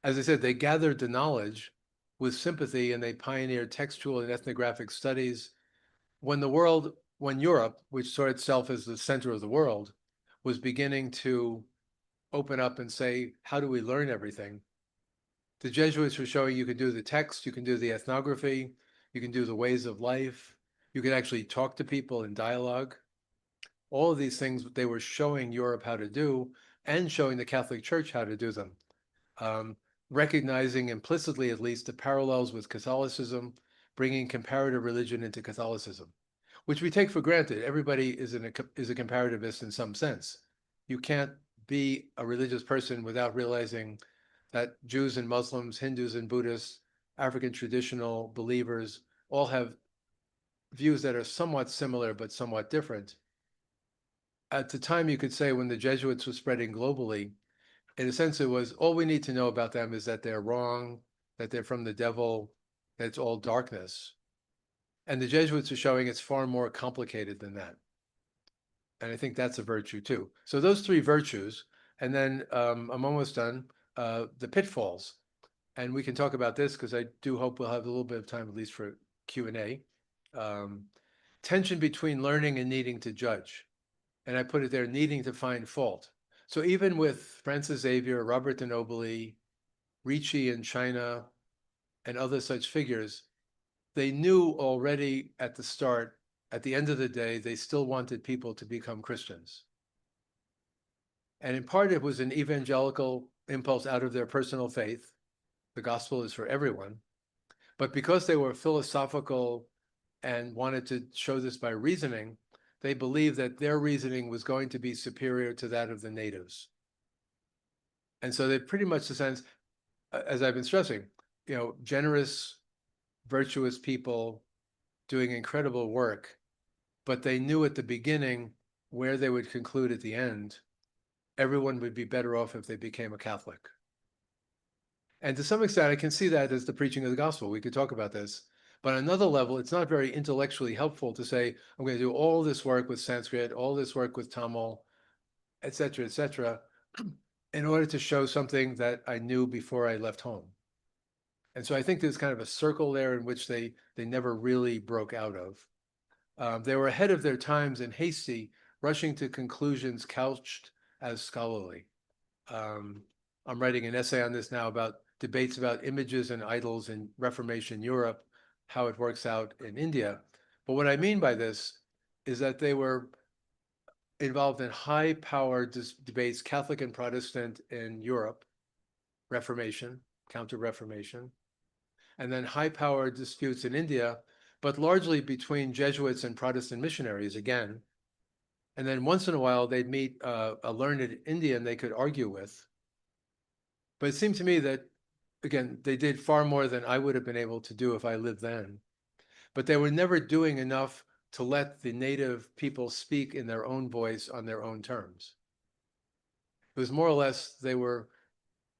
Speaker 3: As I said, they gathered the knowledge with sympathy and they pioneered textual and ethnographic studies. When Europe, which saw itself as the center of the world, was beginning to open up and say, how do we learn everything? The Jesuits were showing you can do the text, you can do the ethnography, you can do the ways of life, you can actually talk to people in dialogue. All of these things they were showing Europe how to do and showing the Catholic Church how to do them. Recognizing implicitly, at least, the parallels with Catholicism, bringing comparative religion into Catholicism, which we take for granted. Everybody is a comparativist in some sense. You can't be a religious person without realizing that Jews and Muslims, Hindus and Buddhists, African traditional believers all have views that are somewhat similar but somewhat different. At the time, you could say when the Jesuits were spreading globally, in a sense, it was all we need to know about them is that they're wrong, that they're from the devil, that it's all darkness. And the Jesuits are showing it's far more complicated than that. And I think that's a virtue too. So those three virtues, and then I'm almost done, the pitfalls. And we can talk about this because I do hope we'll have a little bit of time at least for Q&A. Tension between learning and needing to judge. And I put it there, needing to find fault. So even with Francis Xavier, Robert de Nobili, Ricci in China, and other such figures, they knew already at the start, at the end of the day, they still wanted people to become Christians. And in part, it was an evangelical impulse out of their personal faith. The gospel is for everyone. But because they were philosophical and wanted to show this by reasoning, they believed that their reasoning was going to be superior to that of the natives. And so they pretty much, in a sense, as I've been stressing, generous, virtuous people doing incredible work, but they knew at the beginning where they would conclude at the end. Everyone would be better off if they became a Catholic. And to some extent, I can see that as the preaching of the gospel. We could talk about this. But on another level, it's not very intellectually helpful to say, I'm going to do all this work with Sanskrit, all this work with Tamil, et cetera, in order to show something that I knew before I left home. And so I think there's kind of a circle there in which they never really broke out of. They were ahead of their times and hasty, rushing to conclusions couched as scholarly. I'm writing an essay on this now about debates about images and idols in Reformation Europe, how it works out in India. But what I mean by this is that they were involved in high-powered debates, Catholic and Protestant in Europe, Reformation, Counter-Reformation, and then high-powered disputes in India, but largely between Jesuits and Protestant missionaries again. And then once in a while, they'd meet a learned Indian they could argue with. But it seemed to me that, again, they did far more than I would have been able to do if I lived then. But they were never doing enough to let the native people speak in their own voice on their own terms. It was more or less they were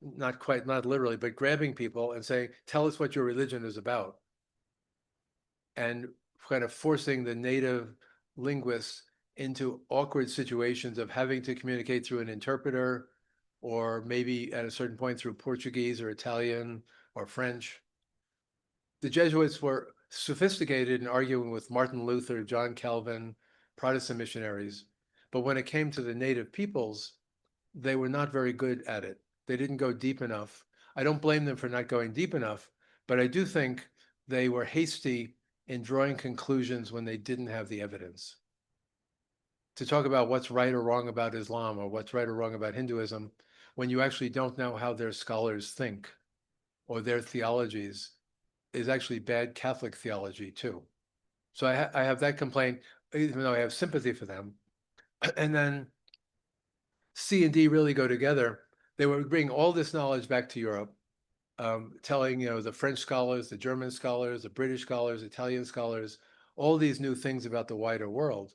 Speaker 3: not literally, but grabbing people and saying, tell us what your religion is about. and kind of forcing the native linguists into awkward situations of having to communicate through an interpreter, or maybe at a certain point through Portuguese or Italian or French. The Jesuits were sophisticated in arguing with Martin Luther, John Calvin, Protestant missionaries, but when it came to the native peoples, they were not very good at it. They didn't go deep enough. I don't blame them for not going deep enough, but I do think they were hasty in drawing conclusions when they didn't have the evidence. To talk about what's right or wrong about Islam or what's right or wrong about Hinduism, when you actually don't know how their scholars think or their theologies, is actually bad Catholic theology too. So I have that complaint, even though I have sympathy for them. And then C and D really go together. They were bringing all this knowledge back to Europe, telling, the French scholars, the German scholars, the British scholars, Italian scholars, all these new things about the wider world.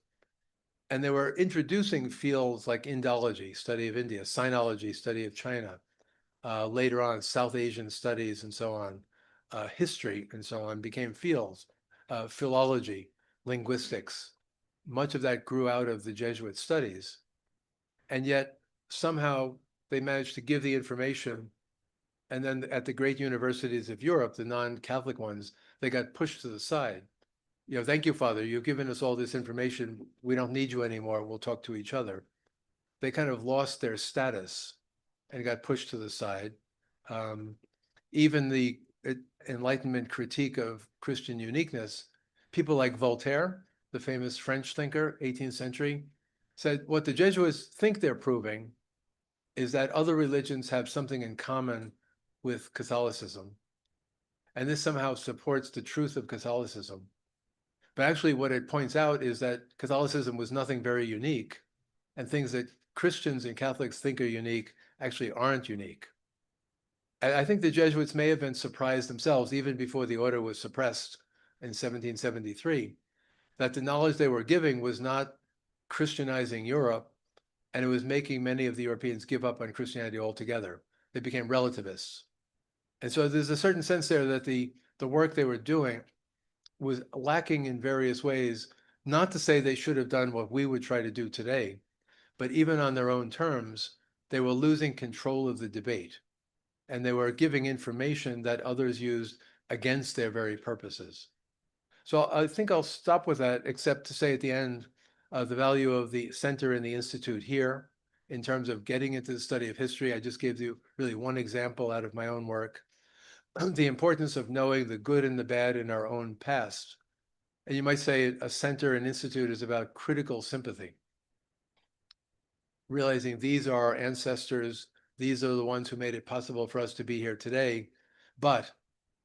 Speaker 3: And they were introducing fields like Indology, study of India, Sinology, study of China, later on South Asian studies and so on, history and so on became fields, philology, linguistics. Much of that grew out of the Jesuit studies. And yet somehow they managed to give the information. And then at the great universities of Europe, the non-Catholic ones, they got pushed to the side. Thank you, Father, you've given us all this information. We don't need you anymore. We'll talk to each other. They kind of lost their status and got pushed to the side. Even the Enlightenment critique of Christian uniqueness, people like Voltaire, the famous French thinker, 18th century, said what the Jesuits think they're proving is that other religions have something in common with Catholicism. And this somehow supports the truth of Catholicism. But actually what it points out is that Catholicism was nothing very unique, and things that Christians and Catholics think are unique actually aren't unique. I think the Jesuits may have been surprised themselves, even before the order was suppressed in 1773, that the knowledge they were giving was not Christianizing Europe, and it was making many of the Europeans give up on Christianity altogether. They became relativists. And so there's a certain sense there that the work they were doing was lacking in various ways, not to say they should have done what we would try to do today, but even on their own terms, they were losing control of the debate. And they were giving information that others used against their very purposes. So I think I'll stop with that, except to say at the end, the value of the center and the institute here in terms of getting into the study of history. I just gave you really one example out of my own work. The importance of knowing the good and the bad in our own past. And you might say a center and institute is about critical sympathy. Realizing these are our ancestors, these are the ones who made it possible for us to be here today, but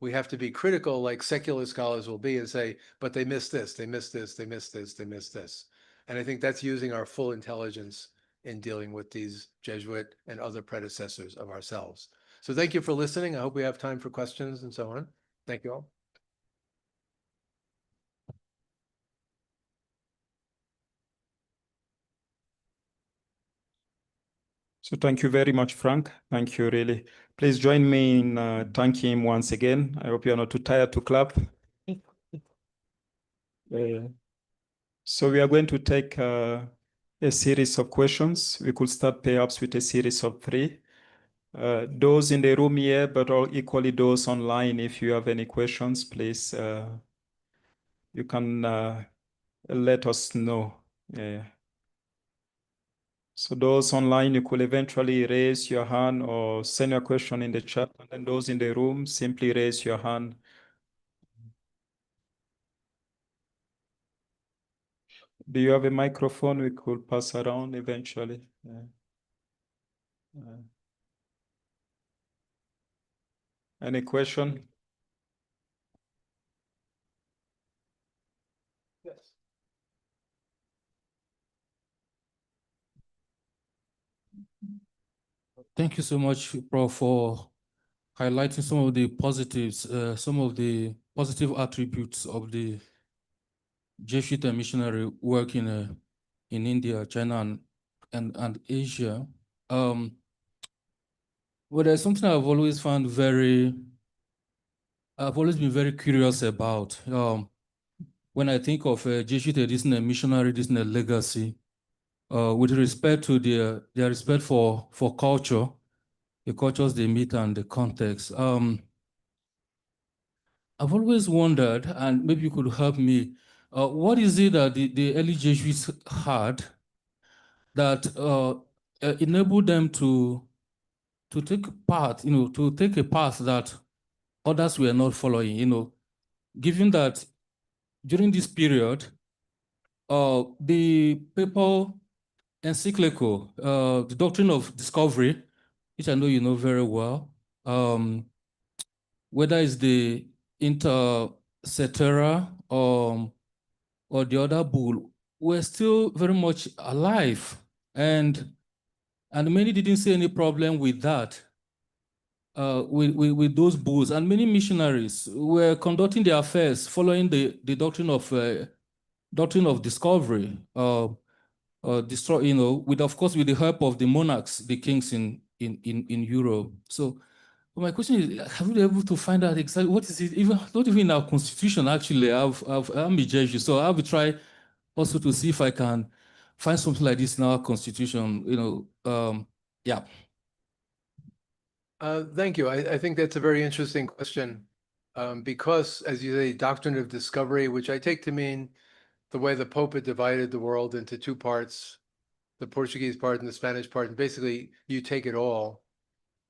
Speaker 3: we have to be critical, like secular scholars will be, and say, but they missed this, they missed this, they missed this, they missed this. And I think that's using our full intelligence in dealing with these Jesuit and other predecessors of ourselves. So thank you for listening. I hope we have time for questions and so on. Thank you all.
Speaker 2: So thank you very much, Frank. Thank you, really. Please join me in thanking him once again. I hope you're not too tired to clap. So we are going to take a series of questions. We could start perhaps with a series of 3. Those in the room here, but all equally those online, if you have any questions, please, you can let us know. So those online, you could eventually raise your hand or send your question in the chat. And then those in the room, simply raise your hand. Do you have a microphone we could pass around eventually? Any question?
Speaker 3: Yes.
Speaker 4: Thank you so much, Prof, for highlighting some of the positives, some of the positive attributes of the Jesuit and missionary work in India, China, and Asia. Well, there's something I've always been very curious about. when I think of Jesuit, it isn't a missionary, it isn't a legacy. With respect to their respect for culture, the cultures they meet and the context. I've always wondered, and maybe you could help me, what is it that the early Jesuits had that enabled them to take part, to take a path that others were not following, given that during this period, the papal encyclical, the doctrine of discovery, which I know you know very well, whether it's the Inter Cetera or the other bull, were still very much alive. And many didn't see any problem with that, with those bulls. And many missionaries were conducting their affairs following the doctrine of discovery, with, of course, with the help of the monarchs, the kings in Europe. So my question is, have you been able to find out exactly what is it? Even not even in our constitution, actually. I'm a Jesuit, so I'll try also to see if I can find something like this in our constitution. Yeah.
Speaker 3: Thank you. I think that's a very interesting question, because, as you say, doctrine of discovery, which I take to mean the way the Pope had divided the world into two parts, the Portuguese part and the Spanish part, and basically you take it all,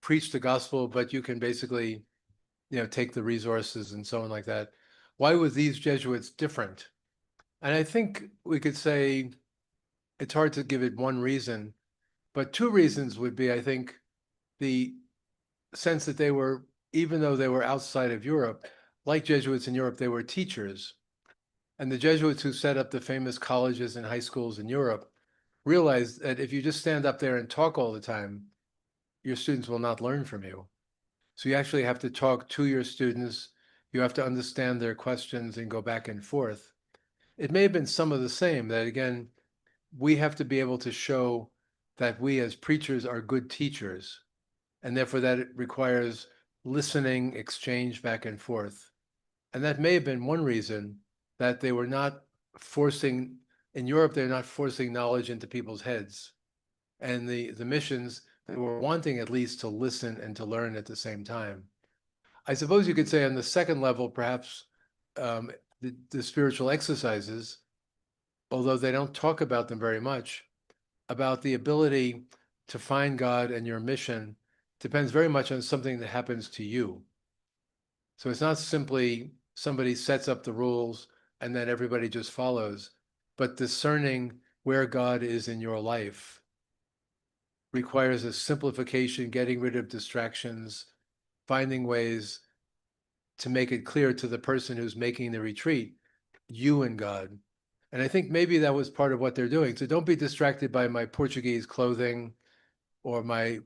Speaker 3: preach the gospel, but you can basically, take the resources and so on like that. Why were these Jesuits different? And I think we could say it's hard to give it one reason, but two reasons would be, I think, the sense that they were, even though they were outside of Europe, like Jesuits in Europe, they were teachers. And the Jesuits who set up the famous colleges and high schools in Europe realized that if you just stand up there and talk all the time, your students will not learn from you. So you actually have to talk to your students. You have to understand their questions and go back and forth. It may have been some of the same, that again, we have to be able to show that we as preachers are good teachers. And therefore that it requires listening, exchange back and forth. And that may have been one reason that they were not forcing, in Europe, they're not forcing knowledge into people's heads. And the missions, they were wanting at least to listen and to learn at the same time. I suppose you could say on the second level, perhaps the spiritual exercises, although they don't talk about them very much, about the ability to find God and your mission depends very much on something that happens to you. So it's not simply somebody sets up the rules and then everybody just follows, but discerning where God is in your life requires a simplification, getting rid of distractions, finding ways to make it clear to the person who's making the retreat, you and God. And I think maybe that was part of what they're doing. So don't be distracted by my Portuguese clothing or my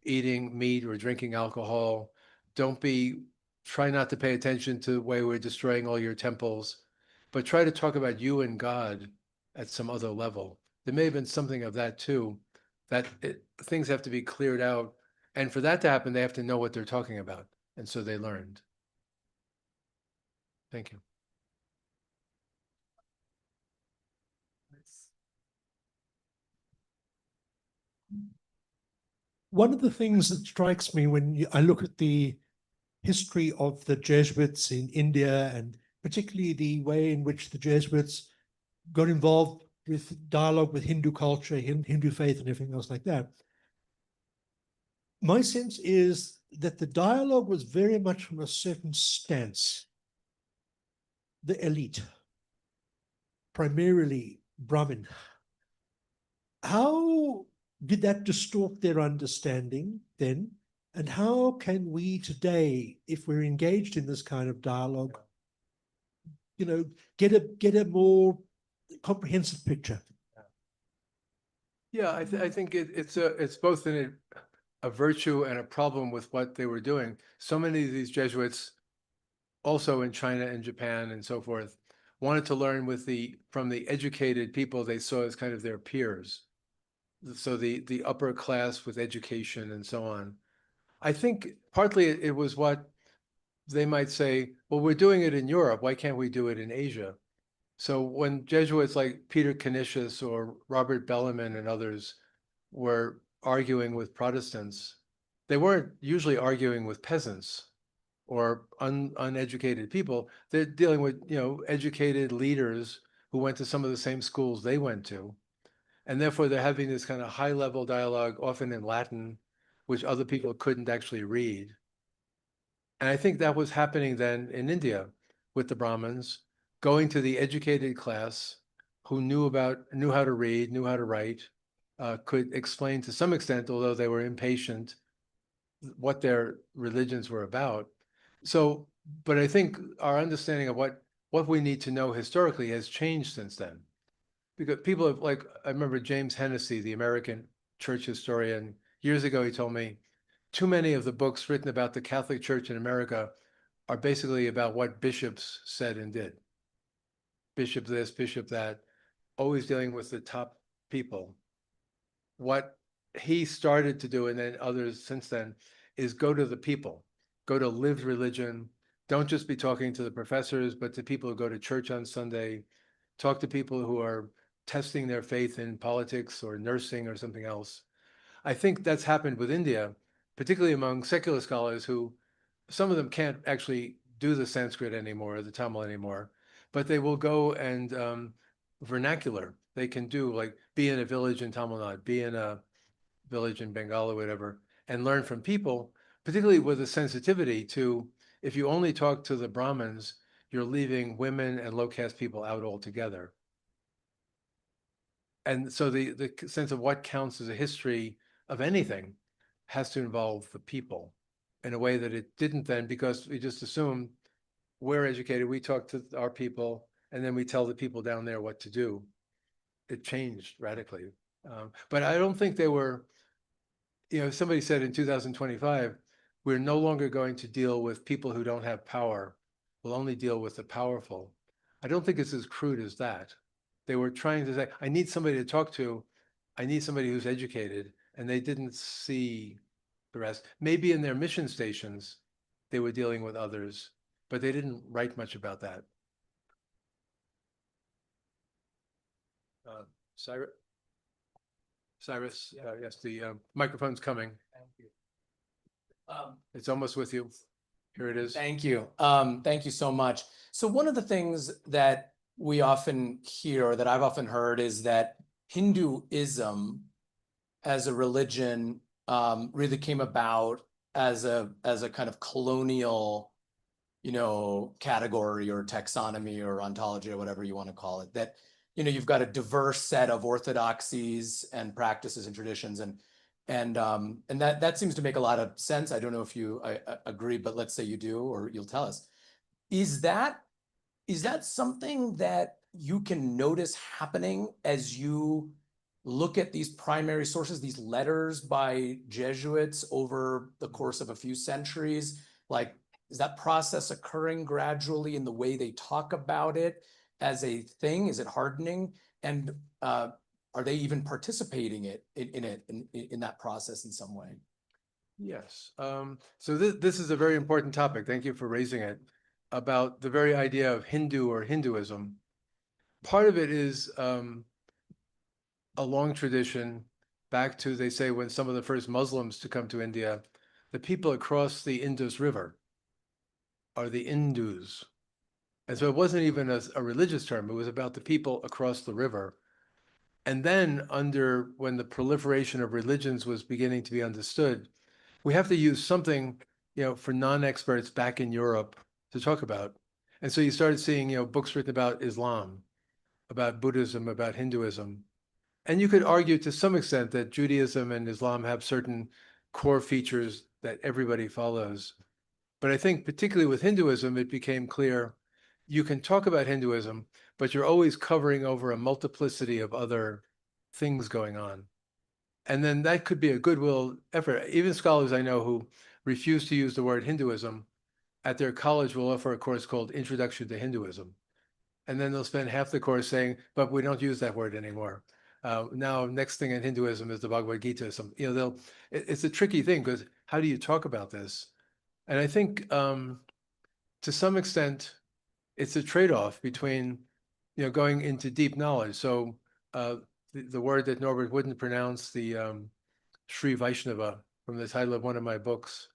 Speaker 3: eating meat or drinking alcohol. Try not to pay attention to the way we're destroying all your temples, but try to talk about you and God at some other level. There may have been something of that too, that things have to be cleared out. And for that to happen, they have to know what they're talking about. And so they learned. Thank you.
Speaker 5: One of the things that strikes me when I look at the history of the Jesuits in India, and particularly the way in which the Jesuits got involved with dialogue with Hindu culture, Hindu faith, and everything else like that, my sense is that the dialogue was very much from a certain stance. The elite, primarily Brahmin. How did that distort their understanding then? And how can we today, if we're engaged in this kind of dialogue, get a more comprehensive picture?
Speaker 3: Yeah, I think it's both a virtue and a problem with what they were doing. So many of these Jesuits, also in China and Japan and so forth, wanted to learn from the educated people they saw as kind of their peers. So the upper class with education and so on. I think partly it was what they might say, well, we're doing it in Europe, why can't we do it in Asia? So when Jesuits like Peter Canisius or Robert Bellarmine and others were arguing with Protestants, they weren't usually arguing with peasants or uneducated people. They're dealing with, educated leaders who went to some of the same schools they went to. And therefore they're having this kind of high level dialogue, often in Latin, which other people couldn't actually read. And I think that was happening then in India with the Brahmins, going to the educated class who knew how to read, knew how to write, could explain to some extent, although they were impatient, what their religions were about. So, but I think our understanding of what we need to know historically has changed since then. Because people have, like, I remember James Hennessy, the American church historian, years ago, he told me, too many of the books written about the Catholic Church in America are basically about what bishops said and did. Bishop this, bishop that, always dealing with the top people. What he started to do, and then others since then, is go to the people, go to lived religion. Don't just be talking to the professors, but to people who go to church on Sunday. Talk to people who are testing their faith in politics or nursing or something else. I think that's happened with India, particularly among secular scholars who, some of them can't actually do the Sanskrit anymore, or the Tamil anymore, but they will go and vernacular. They can do, like, be in a village in Tamil Nadu, be in a village in Bengal or whatever, and learn from people, particularly with a sensitivity to, if you only talk to the Brahmins, you're leaving women and low caste people out altogether. And so the sense of what counts as a history of anything has to involve the people in a way that it didn't then, because we just assumed we're educated, we talk to our people, and then we tell the people down there what to do. It changed radically. But I don't think they were, somebody said in 2025, we're no longer going to deal with people who don't have power. We'll only deal with the powerful. I don't think it's as crude as that. They were trying to say, I need somebody to talk to. I need somebody who's educated. And they didn't see the rest. Maybe in their mission stations, they were dealing with others, but they didn't write much about that. Cyrus? Cyrus, yes, the microphone's coming.
Speaker 6: Thank you.
Speaker 3: It's almost with you. Here it is.
Speaker 6: Thank you. Thank you so much. So one of the things that we often hear, or that I've often heard, is that Hinduism as a religion really came about as a kind of colonial, category or taxonomy or ontology or whatever you want to call it. That, you've got a diverse set of orthodoxies and practices and traditions, and that seems to make a lot of sense. I don't know if you agree, but let's say you do, or you'll tell us. Is that something that you can notice happening as you look at these primary sources, these letters by Jesuits over the course of a few centuries? Like, is that process occurring gradually in the way they talk about it as a thing? Is it hardening? And are they even participating in that process in some way?
Speaker 3: Yes. So this is a very important topic. Thank you for raising it, about the very idea of Hindu or Hinduism. Part of it is a long tradition back to, they say, when some of the first Muslims to come to India, the people across the Indus River are the Indus. And so it wasn't even a religious term. It was about the people across the river. And then when the proliferation of religions was beginning to be understood, we have to use something, for non-experts back in Europe to talk about. And so you started seeing, books written about Islam, about Buddhism, about Hinduism. And you could argue to some extent that Judaism and Islam have certain core features that everybody follows. But I think particularly with Hinduism, it became clear you can talk about Hinduism, but you're always covering over a multiplicity of other things going on. And then that could be a goodwill effort. Even scholars I know who refuse to use the word Hinduism at their college will offer a course called Introduction to Hinduism. And then they'll spend half the course saying, but we don't use that word anymore. Now, next thing in Hinduism is the Bhagavad Gita. It's a tricky thing, because how do you talk about this? And I think to some extent, it's a trade-off between going into deep knowledge. So the word that Norbert wouldn't pronounce, the Sri Vaishnava, from the title of one of my books,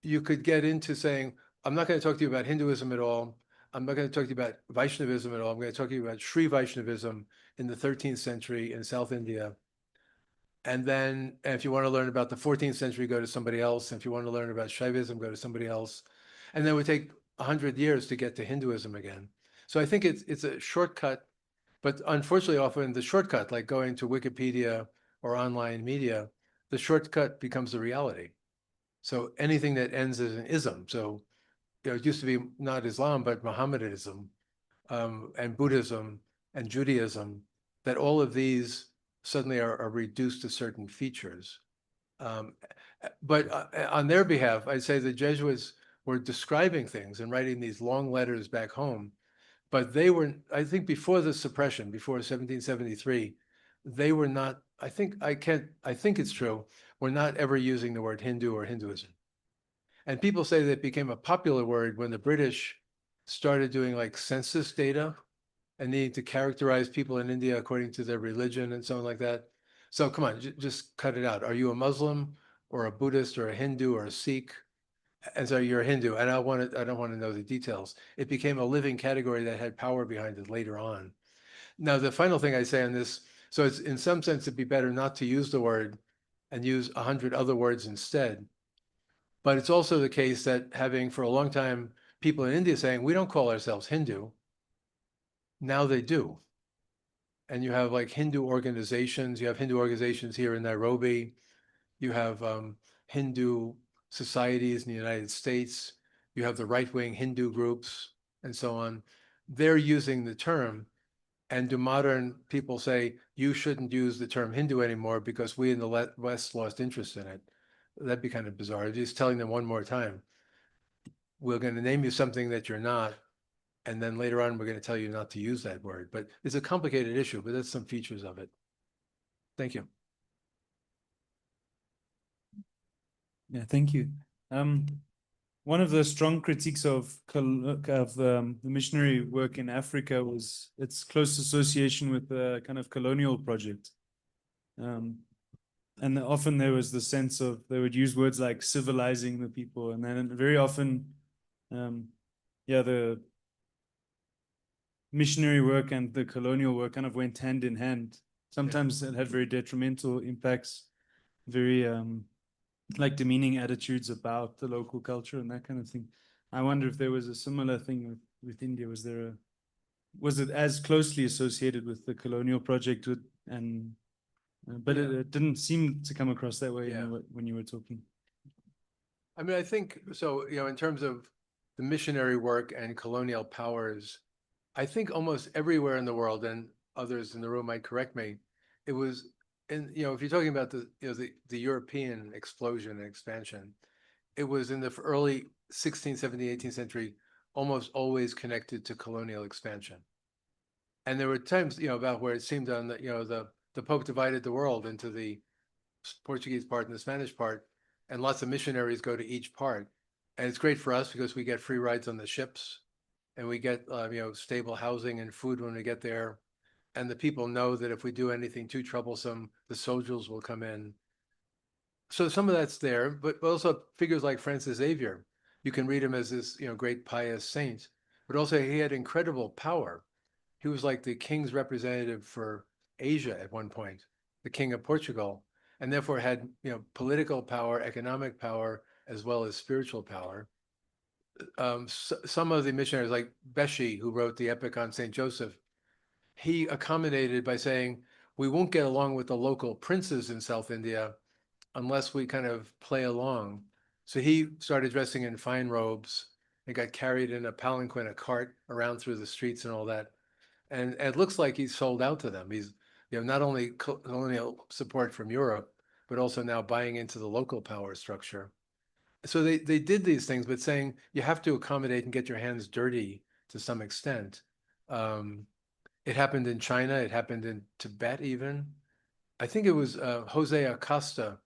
Speaker 3: you could get into saying, I'm not going to talk to you about Hinduism at all. I'm not going to talk to you about Vaishnavism at all. I'm going to talk to you about Sri Vaishnavism in the 13th century in South India. And then if you want to learn about the 14th century, go to somebody else. And if you want to learn about Shaivism, go to somebody else. And then it would take 100 years to get to Hinduism again. So I think it's a shortcut, but unfortunately, often the shortcut, like going to Wikipedia or online media, the shortcut becomes the reality. So anything that ends as an ism. So it used to be not Islam, but Mohammedanism, and Buddhism and Judaism, that all of these suddenly are reduced to certain features. But on their behalf, I'd say the Jesuits were describing things and writing these long letters back home. But they were, I think, before the suppression, before 1773, they were not, I think it's true, we're not ever using the word Hindu or Hinduism. And people say that it became a popular word when the British started doing like census data and needing to characterize people in India according to their religion and so on like that. So come on, just cut it out. Are you a Muslim or a Buddhist or a Hindu or a Sikh? And so you're a Hindu, and I don't want to know the details. It became a living category that had power behind it later on. Now, the final thing I say on this, so it's in some sense it'd be better not to use the word and use 100 other words instead. But it's also the case that having for a long time people in India saying, we don't call ourselves Hindu, now they do. And you have like Hindu organizations, you have Hindu organizations here in Nairobi, you have Hindu societies in the United States, you have the right-wing Hindu groups and so on. They're using the term. And do modern people say, you shouldn't use the term Hindu anymore because we in the West lost interest in it? That'd be kind of bizarre. Just telling them one more time, we're going to name you something that you're not, and then later on, we're going to tell you not to use that word. But it's a complicated issue, but that's some features of it. Thank you.
Speaker 7: Yeah, thank you. One of the strong critiques of the missionary work in Africa was its close association with the kind of colonial project. And often there was the sense of, they would use words like civilizing the people, and then very often, the missionary work and the colonial work kind of went hand in hand. Sometimes it had very detrimental impacts, very like demeaning attitudes about the local culture and that kind of thing. I wonder if there was a similar thing with India. Was it as closely associated with the colonial project but it didn't seem to come across that way when you were talking.
Speaker 3: I mean, I think so, in terms of the missionary work and colonial powers, I think almost everywhere in the world, and others in the room might correct me, it was, and if you're talking about the European explosion and expansion, it was in the early 16th, 17th, 18th century, almost always connected to colonial expansion. And there were times, about where it seemed on the Pope divided the world into the Portuguese part and the Spanish part, and lots of missionaries go to each part. And it's great for us because we get free rides on the ships, and we get stable housing and food when we get there. And the people know that if we do anything too troublesome, the soldiers will come in. So some of that's there, but also figures like Francis Xavier. You can read him as this great pious saint, but also he had incredible power. He was like the king's representative for Asia at one point, the king of Portugal, and therefore had political power, economic power, as well as spiritual power. Some of the missionaries, like Beshi, who wrote the epic on Saint Joseph, he accommodated by saying, we won't get along with the local princes in South India unless we kind of play along. So he started dressing in fine robes and got carried in a palanquin, a cart around through the streets and all that. And it looks like he's sold out to them. He's not only colonial support from Europe, but also now buying into the local power structure. So they did these things, but saying you have to accommodate and get your hands dirty to some extent. It happened in China. It happened in Tibet even. I think it was Jose Acosta,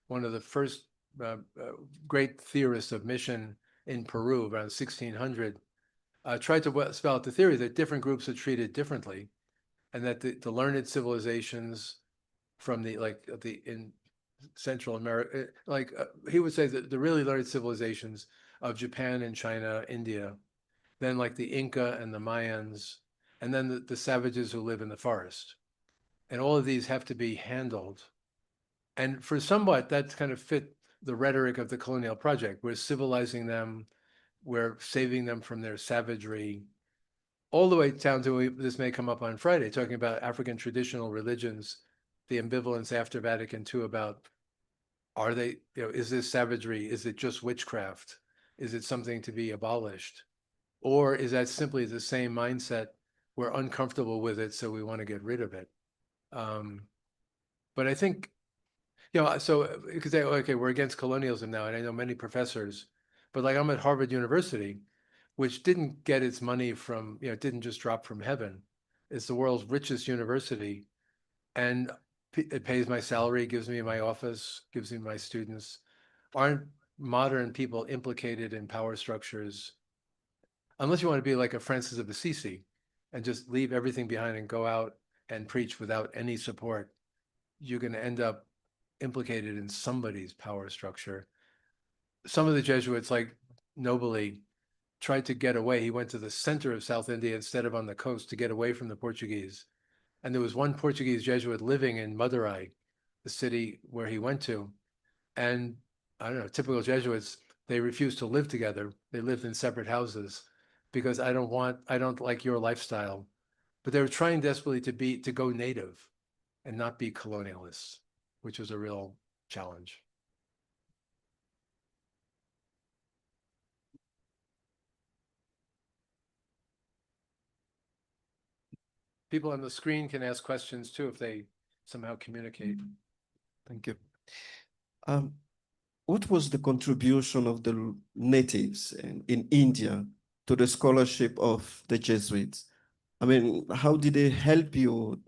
Speaker 3: one of the first great theorists of mission in Peru around 1600. tried to spell out the theory that different groups are treated differently, and that the learned civilizations from in Central America, he would say that the really learned civilizations of Japan and China, India, then like the Inca and the Mayans, and then the savages who live in the forest. And all of these have to be handled. And for somewhat, that kind of fit the rhetoric of the colonial project. We're civilizing them, we're saving them from their savagery, all the way down to, this may come up on Friday, talking about African traditional religions, the ambivalence after Vatican II about, are they, is this savagery? Is it just witchcraft? Is it something to be abolished? Or is that simply the same mindset? We're uncomfortable with it, so we want to get rid of it. But I think, so you could say, okay, we're against colonialism now, and I know many professors, but like I'm at Harvard University, which didn't get its money from, it didn't just drop from heaven. It's the world's richest university, and it pays my salary, gives me my office, gives me my students. Aren't modern people implicated in power structures? Unless you want to be like a Francis of Assisi and just leave everything behind and go out and preach without any support, you're going to end up implicated in somebody's power structure. Some of the Jesuits, like nobly, tried to get away. He went to the center of South India instead of on the coast to get away from the Portuguese. And there was one Portuguese Jesuit living in Madurai, the city where he went to. And I don't know, typical Jesuits, they refused to live together. They lived in separate houses because I don't like your lifestyle. But they were trying desperately to go native and not be colonialists, which was a real challenge. People on the screen can ask questions too if they somehow communicate.
Speaker 8: Thank you. What was the contribution of the natives in India to the scholarship of the Jesuits? I mean, how did they help you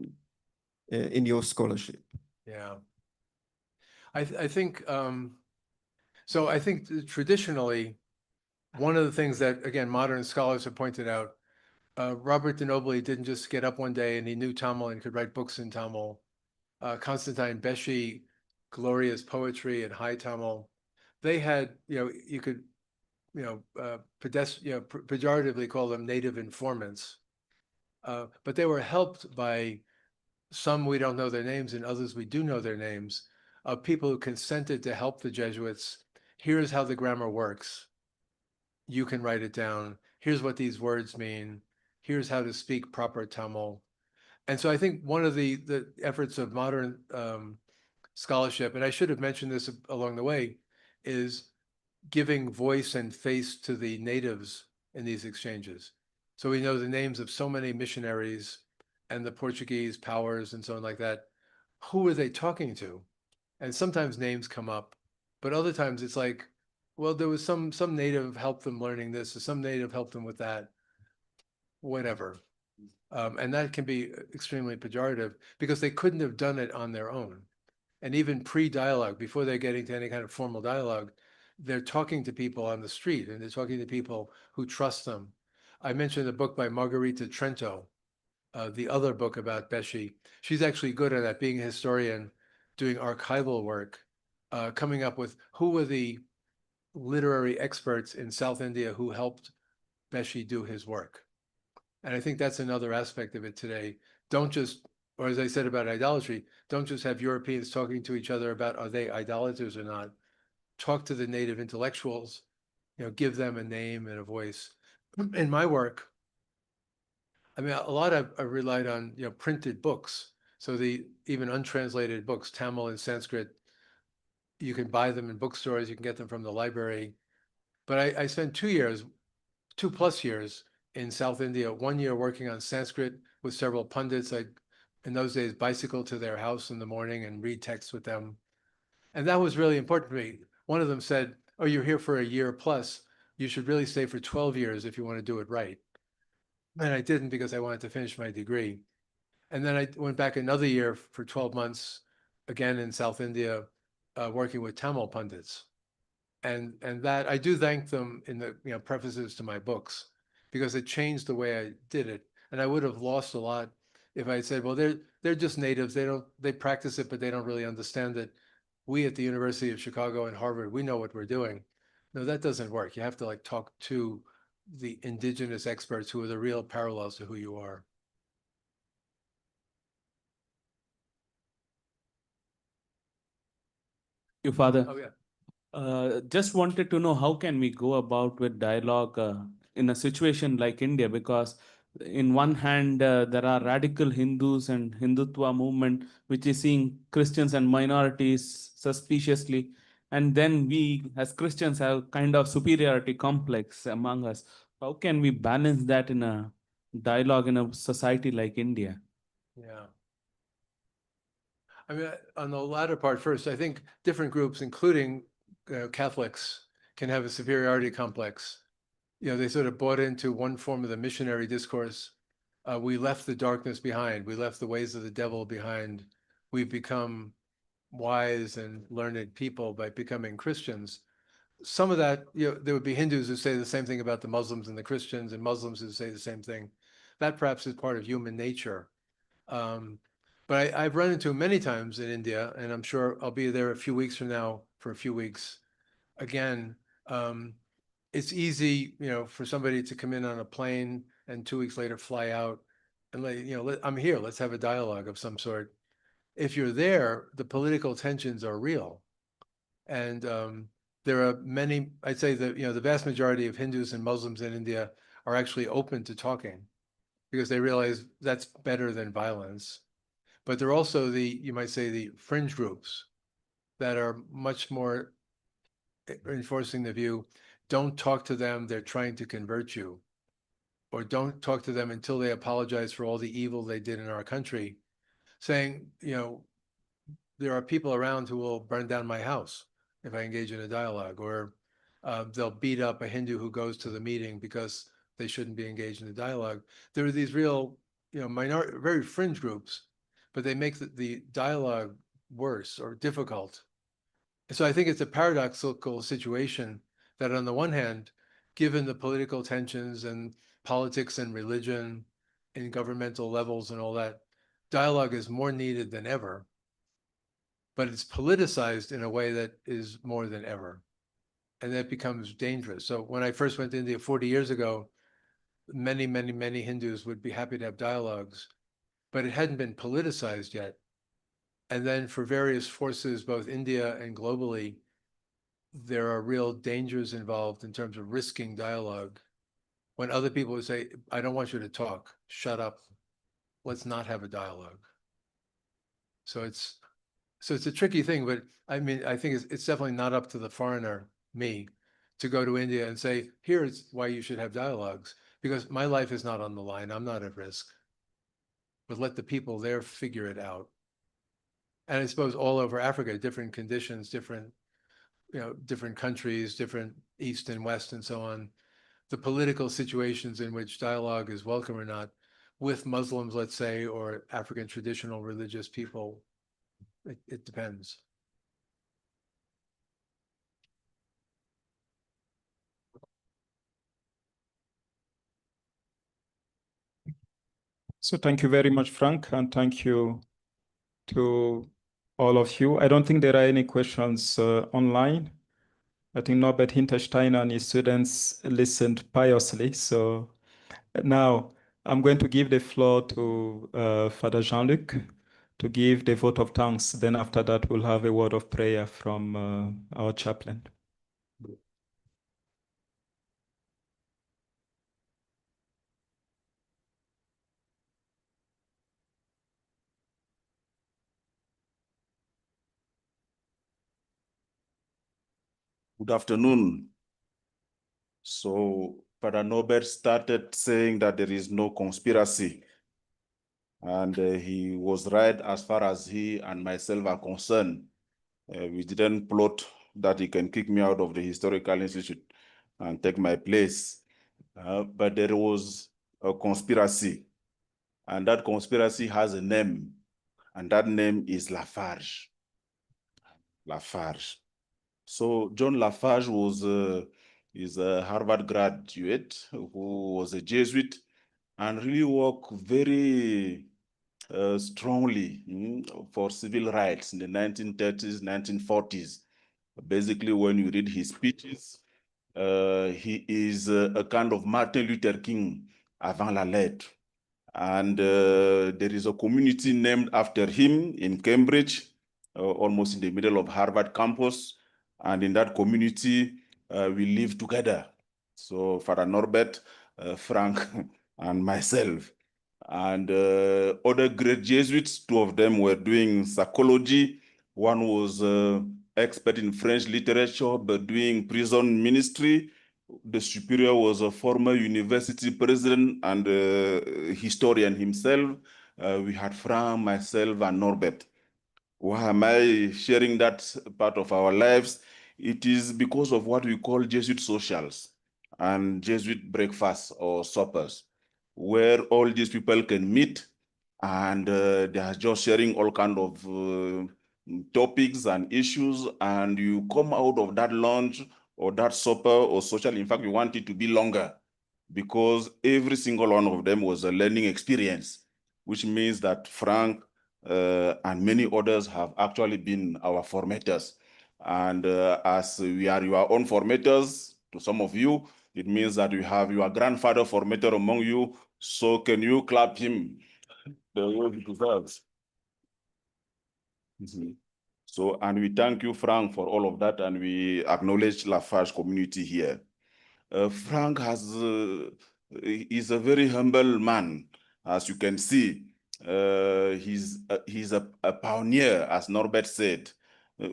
Speaker 8: in your scholarship?
Speaker 3: Yeah. I think, so I think traditionally, one of the things that, again, modern scholars have pointed out, Robert de Nobile didn't just get up one day and he knew Tamil and could write books in Tamil. Constantine Beshi, glorious poetry and high Tamil. They had, you could, pejoratively call them native informants. But they were helped by some we don't know their names and others we do know their names, of people who consented to help the Jesuits. Here's how the grammar works. You can write it down. Here's what these words mean. Here's how to speak proper Tamil. And so I think one of the efforts of modern scholarship, and I should have mentioned this along the way, is giving voice and face to the natives in these exchanges. So we know the names of so many missionaries and the Portuguese powers and so on like that. Who are they talking to? And sometimes names come up, but other times it's like, well, there was some native helped them learning this, or some native helped them with that, whatever. And that can be extremely pejorative because they couldn't have done it on their own. And even pre-dialogue, before they're getting to any kind of formal dialogue, they're talking to people on the street and they're talking to people who trust them. I mentioned a book by Margarita Trento, the other book about Beshi. She's actually good at that, being a historian, doing archival work, coming up with who were the literary experts in South India who helped Beshi do his work. And I think that's another aspect of it today. Don't just, or as I said about idolatry, don't just have Europeans talking to each other about are they idolaters or not. Talk to the native intellectuals, give them a name and a voice. In my work, I mean, a lot I've relied on, printed books. So the even untranslated books, Tamil and Sanskrit, you can buy them in bookstores, you can get them from the library. But I spent 2 years, 2+ years in South India, 1 year working on Sanskrit with several pundits. I, in those days, bicycle to their house in the morning and read texts with them. And that was really important to me. One of them said, oh, you're here for a year plus. You should really stay for 12 years if you want to do it right. And I didn't because I wanted to finish my degree. And then I went back another year for 12 months, again in South India, working with Tamil pundits. And that I do thank them in the prefaces to my books, because it changed the way I did it. And I would have lost a lot if I had said, well, they're just natives. They practice it, but they don't really understand it. We at the University of Chicago and Harvard, we know what we're doing. No, that doesn't work. You have to like talk to the indigenous experts who are the real parallels to who you are.
Speaker 9: You, Father.
Speaker 3: Oh, yeah.
Speaker 9: Just wanted to know how can we go about with dialogue in a situation like India, because in one hand there are radical Hindus and Hindutva movement which is seeing Christians and minorities suspiciously, and then we as Christians have kind of superiority complex among us. How can we balance that in a dialogue in a society like India?
Speaker 3: Yeah. I mean, on the latter part first, I think different groups, including Catholics, can have a superiority complex. They sort of bought into one form of the missionary discourse. We left the darkness behind. We left the ways of the devil behind. We've become wise and learned people by becoming Christians. Some of that, there would be Hindus who say the same thing about the Muslims and the Christians, and Muslims who say the same thing. That perhaps is part of human nature. But I've run into many times in India, and I'm sure I'll be there a few weeks from now for a few weeks. Again, it's easy, for somebody to come in on a plane and 2 weeks later fly out and I'm here, let's have a dialogue of some sort. If you're there, the political tensions are real. And there are many, I'd say that, the vast majority of Hindus and Muslims in India are actually open to talking because they realize that's better than violence. But there are also you might say, the fringe groups that are much more enforcing the view, don't talk to them, they're trying to convert you. Or don't talk to them until they apologize for all the evil they did in our country, saying, there are people around who will burn down my house if I engage in a dialogue, or they'll beat up a Hindu who goes to the meeting because they shouldn't be engaged in a dialogue. There are these real, very fringe groups, but they make the dialogue worse or difficult. So I think it's a paradoxical situation that on the one hand, given the political tensions and politics and religion in governmental levels and all that, dialogue is more needed than ever, but it's politicized in a way that is more than ever. And that becomes dangerous. So when I first went to India 40 years ago, many, many, many Hindus would be happy to have dialogues, but it hadn't been politicized yet. And then for various forces, both India and globally, there are real dangers involved in terms of risking dialogue. When other people would say, I don't want you to talk, shut up, let's not have a dialogue. So it's a tricky thing, but I mean, I think it's definitely not up to the foreigner, me, to go to India and say, here's why you should have dialogues, because my life is not on the line, I'm not at risk. But let the people there figure it out. And I suppose all over Africa, different conditions, different countries, different East and West and so on, the political situations in which dialogue is welcome or not, with Muslims, let's say, or African traditional religious people, it depends.
Speaker 2: So thank you very much, Frank, and thank you to all of you. I don't think there are any questions online. I think Norbert Hinterstein and his students listened piously. So now I'm going to give the floor to Father Jean-Luc to give the vote of thanks. Then after that, we'll have a word of prayer from our chaplain.
Speaker 10: Good afternoon. So Father Norbert started saying that there is no conspiracy. And he was right as far as he and myself are concerned. We didn't plot that he can kick me out of the Historical Institute and take my place. But there was a conspiracy. And that conspiracy has a name. And that name is Lafarge. Lafarge. So John Lafarge was He's a Harvard graduate who was a Jesuit and really worked very strongly for civil rights in the 1930s, 1940s. Basically, when you read his speeches, he is a kind of Martin Luther King avant la lettre. And there is a community named after him in Cambridge, almost in the middle of Harvard campus. And in that community, we live together. So Father Norbert, Frank, and myself. And other great Jesuits, two of them were doing psychology. One was expert in French literature, but doing prison ministry. The superior was a former university president and historian himself. We had Frank, myself, and Norbert. Why am I sharing that part of our lives? It is because of what we call Jesuit socials and Jesuit breakfasts or suppers, where all these people can meet and they are just sharing all kind of topics and issues, and you come out of that lunch or that supper or social. In fact, we want it to be longer because every single one of them was a learning experience, which means that Frank and many others have actually been our formators. And as we are your own formators, to some of you, it means that you have your grandfather formator among you. So can you clap him the way he deserves? So, and we thank you, Frank, for all of that, and we acknowledge Lafarge community here. Frank is a very humble man, as you can see. He's a pioneer, as Norbert said,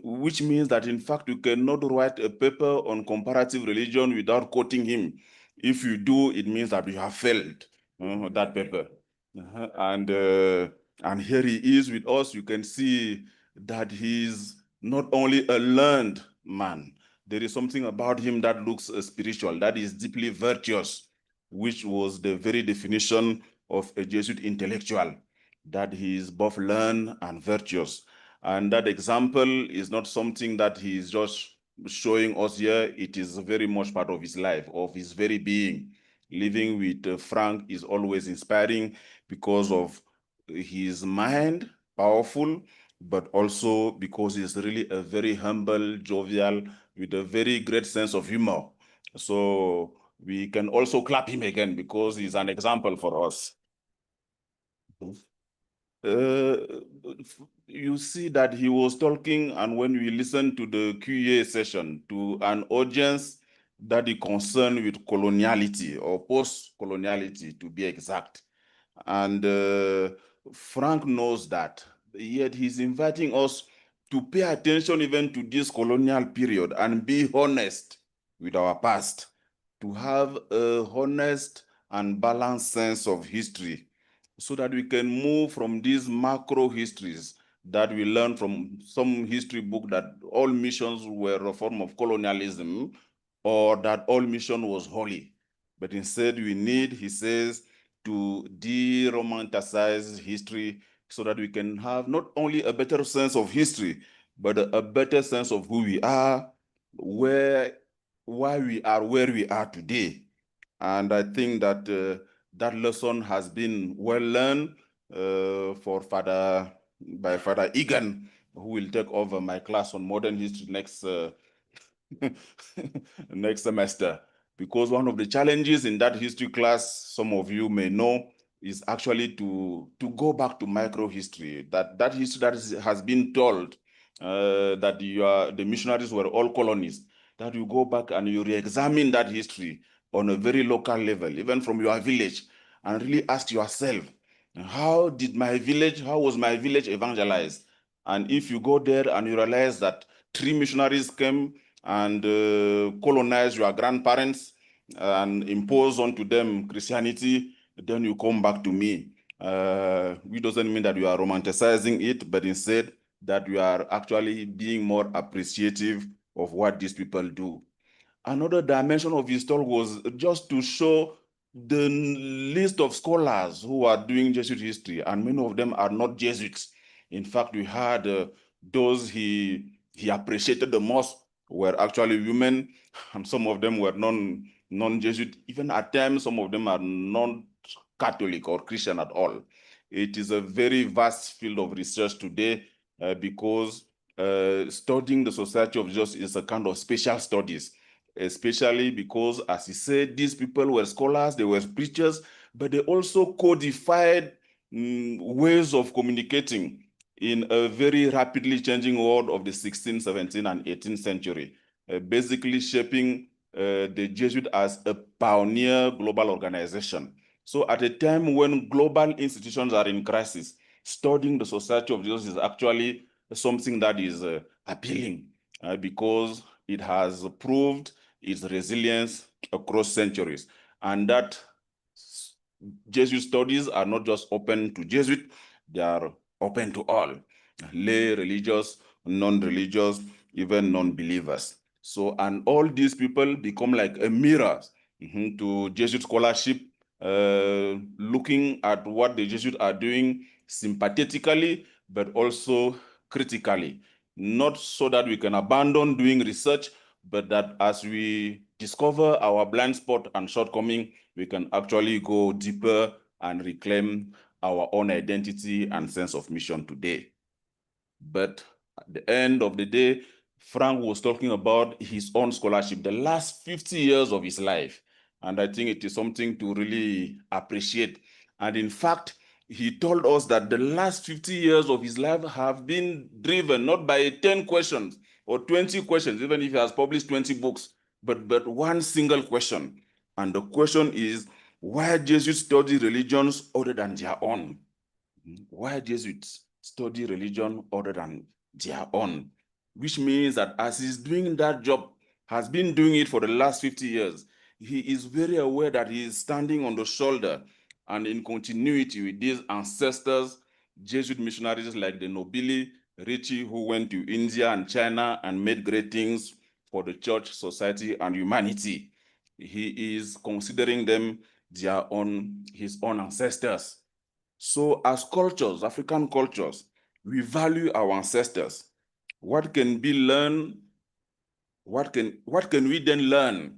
Speaker 10: which means that in fact you cannot write a paper on comparative religion without quoting him. If you do, it means that you have failed that paper. And here he is with us. You can see that he's not only a learned man, there is something about him that looks spiritual, that is deeply virtuous, which was the very definition of a Jesuit intellectual, that he is both learned and virtuous. And that example is not something that he is just showing us here. It is very much part of his life, of his very being. Living with Frank is always inspiring because of his mind, powerful, but also because he's really a very humble, jovial, with a very great sense of humor. So we can also clap him again because he's an example for us. You see that he was talking, and when we listened to the QA session, to an audience that is concerned with coloniality or post-coloniality, to be exact. And Frank knows that, yet he's inviting us to pay attention even to this colonial period and be honest with our past, to have a honest and balanced sense of history, so that we can move from these macro histories that we learn from some history book that all missions were a form of colonialism or that all mission was holy. But instead we need, he says, to de-romanticize history so that we can have not only a better sense of history, but a better sense of who we are, why we are where we are today. And I think that that lesson has been well learned by Father Egan, who will take over my class on modern history next next semester. Because one of the challenges in that history class, some of you may know, is actually to go back to microhistory, that history that has been told that the missionaries were all colonists, that you go back and you re-examine that history on a very local level, even from your village, and really ask yourself, how was my village evangelized? And if you go there and you realize that 3 missionaries came and colonized your grandparents and impose onto them Christianity, then you come back to me. It doesn't mean that you are romanticizing it, but instead that you are actually being more appreciative of what these people do. Another dimension of his talk was just to show the list of scholars who are doing Jesuit history, and many of them are not Jesuits. In fact, we had those he appreciated the most were actually women, and some of them were non-Jesuit. Even at times, some of them are non-Catholic or Christian at all. It is a very vast field of research today because studying the Society of Jesus is a kind of special studies, especially because, as he said, these people were scholars, they were preachers, but they also codified ways of communicating in a very rapidly changing world of the 16th, 17th, and 18th century, basically shaping the Jesuit as a pioneer global organization. So at a time when global institutions are in crisis, studying the Society of Jesus is actually something that is appealing because it has proved its resilience across centuries, and that Jesuit studies are not just open to Jesuit, they are open to all, lay, religious, non-religious, even non-believers. So, and all these people become like a mirror to Jesuit scholarship, looking at what the Jesuits are doing sympathetically, but also critically. Not so that we can abandon doing research, but that as we discover our blind spot and shortcoming, we can actually go deeper and reclaim our own identity and sense of mission today. But at the end of the day, Frank was talking about his own scholarship, the last 50 years of his life. And I think it is something to really appreciate. And in fact, he told us that the last 50 years of his life have been driven not by 10 questions or 20 questions, even if he has published 20 books, but one single question. And the question is, why Jesuits study religions other than their own? Why Jesuits study religion other than their own? Which means that as he's doing that job, has been doing it for the last 50 years, he is very aware that he is standing on the shoulder and in continuity with these ancestors, Jesuit missionaries like the Nobili, Ricci, who went to India and China and made great things for the church, society, and humanity. He is considering them his own ancestors. So as cultures, African cultures, we value our ancestors. What can be learned? What can we then learn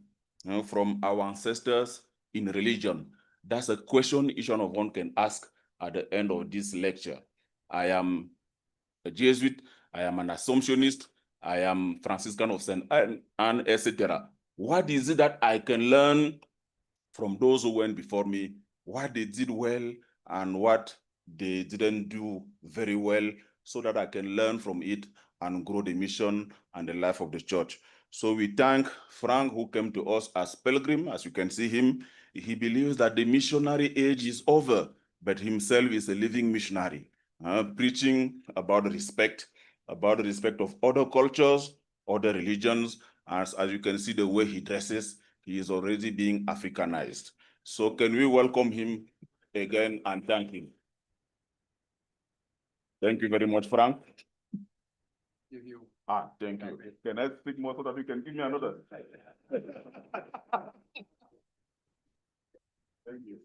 Speaker 10: from our ancestors in religion? That's a question each one of one can ask at the end of this lecture. I am a Jesuit, I am an Assumptionist, I am Franciscan of St. Anne, etc. What is it that I can learn from those who went before me, what they did well and what they didn't do very well, so that I can learn from it and grow the mission and the life of the church. So we thank Frank, who came to us as pilgrim. As you can see him, he believes that the missionary age is over, but himself is a living missionary, preaching about the respect of other cultures, other religions. As you can see the way he dresses, he is already being Africanized. So can we welcome him again and thank him? Thank you very much, Frank.
Speaker 3: Give you.
Speaker 10: Thank you. Can I speak more so that you can give me another? Thank you. Thank you.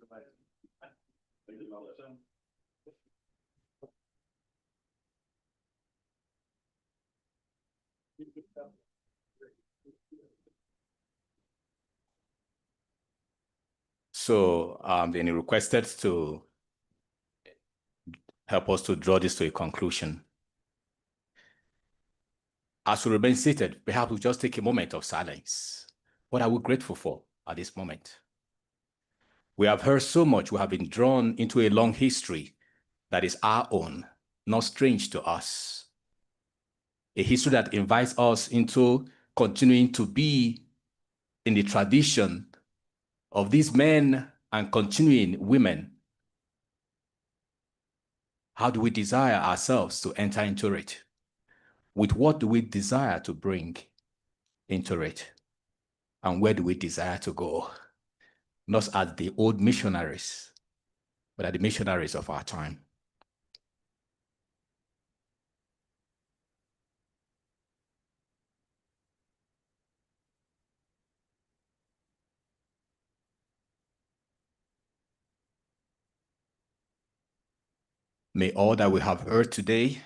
Speaker 1: So then he requested to help us to draw this to a conclusion. As we remain seated, perhaps we'll just take a moment of silence. What are we grateful for at this moment? We have heard so much. We have been drawn into a long history that is our own, not strange to us. A history that invites us into continuing to be in the tradition of these men and continuing women. How do we desire ourselves to enter into it? With what do we desire to bring into it? And where do we desire to go? Not as the old missionaries, but as the missionaries of our time. May all that we have heard today,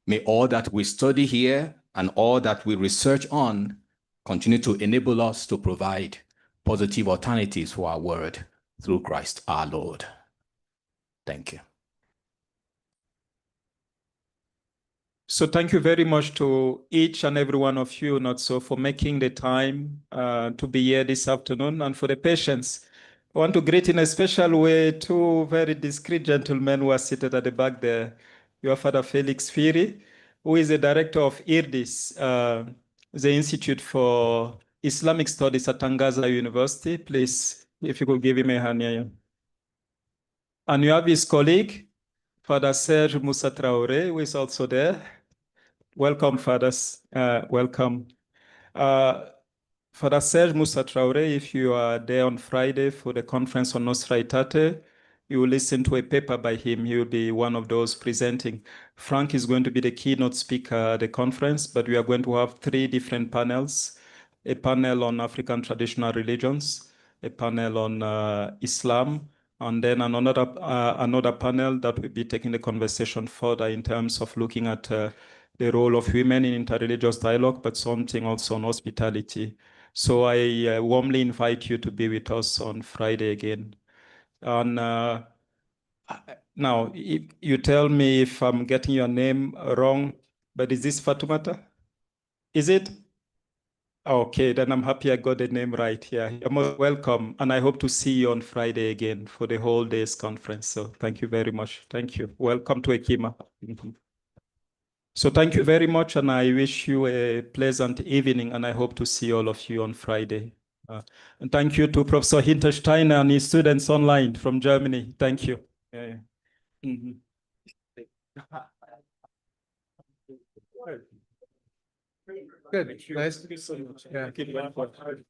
Speaker 1: may all that we study here and all that we research on continue to enable us to provide positive alternatives for our world through Christ our Lord. Thank you.
Speaker 2: So thank you very much to each and every one of you, not so, for making the time to be here this afternoon and for the patience. I want to greet in a special way two very discreet gentlemen who are seated at the back there. Your Father Felix Firi, who is the director of IRDIS, the Institute for Islamic Studies at Tangaza University. Please, if you could give him a hand here. And you have his colleague, Father Serge Moussa Traoré, who is also there. Welcome, fathers. Welcome. Father Serge Moussa Traoré, if you are there on Friday for the conference on Nostra Aetate, you will listen to a paper by him. He will be one of those presenting. Frank is going to be the keynote speaker at the conference, but we are going to have 3 different panels. A panel on African traditional religions, a panel on Islam, and then another panel that will be taking the conversation further in terms of looking at the role of women in interreligious dialogue, but something also on hospitality. So I warmly invite you to be with us on Friday again. And now, if you tell me if I'm getting your name wrong, but is this Fatumata? Is it? Okay, then I'm happy I got the name right. Yeah, you're most welcome. And I hope to see you on Friday again for the whole day's conference. So thank you very much. Thank you. Welcome to Ekima. So thank you very much, and I wish you a pleasant evening, and I hope to see all of you on Friday. And thank you to Professor Hintersteiner and his students online from Germany. Thank you. Yeah, yeah.
Speaker 3: Good. Nice.
Speaker 2: Thank you so much.
Speaker 3: Yeah.
Speaker 2: Keep going forward.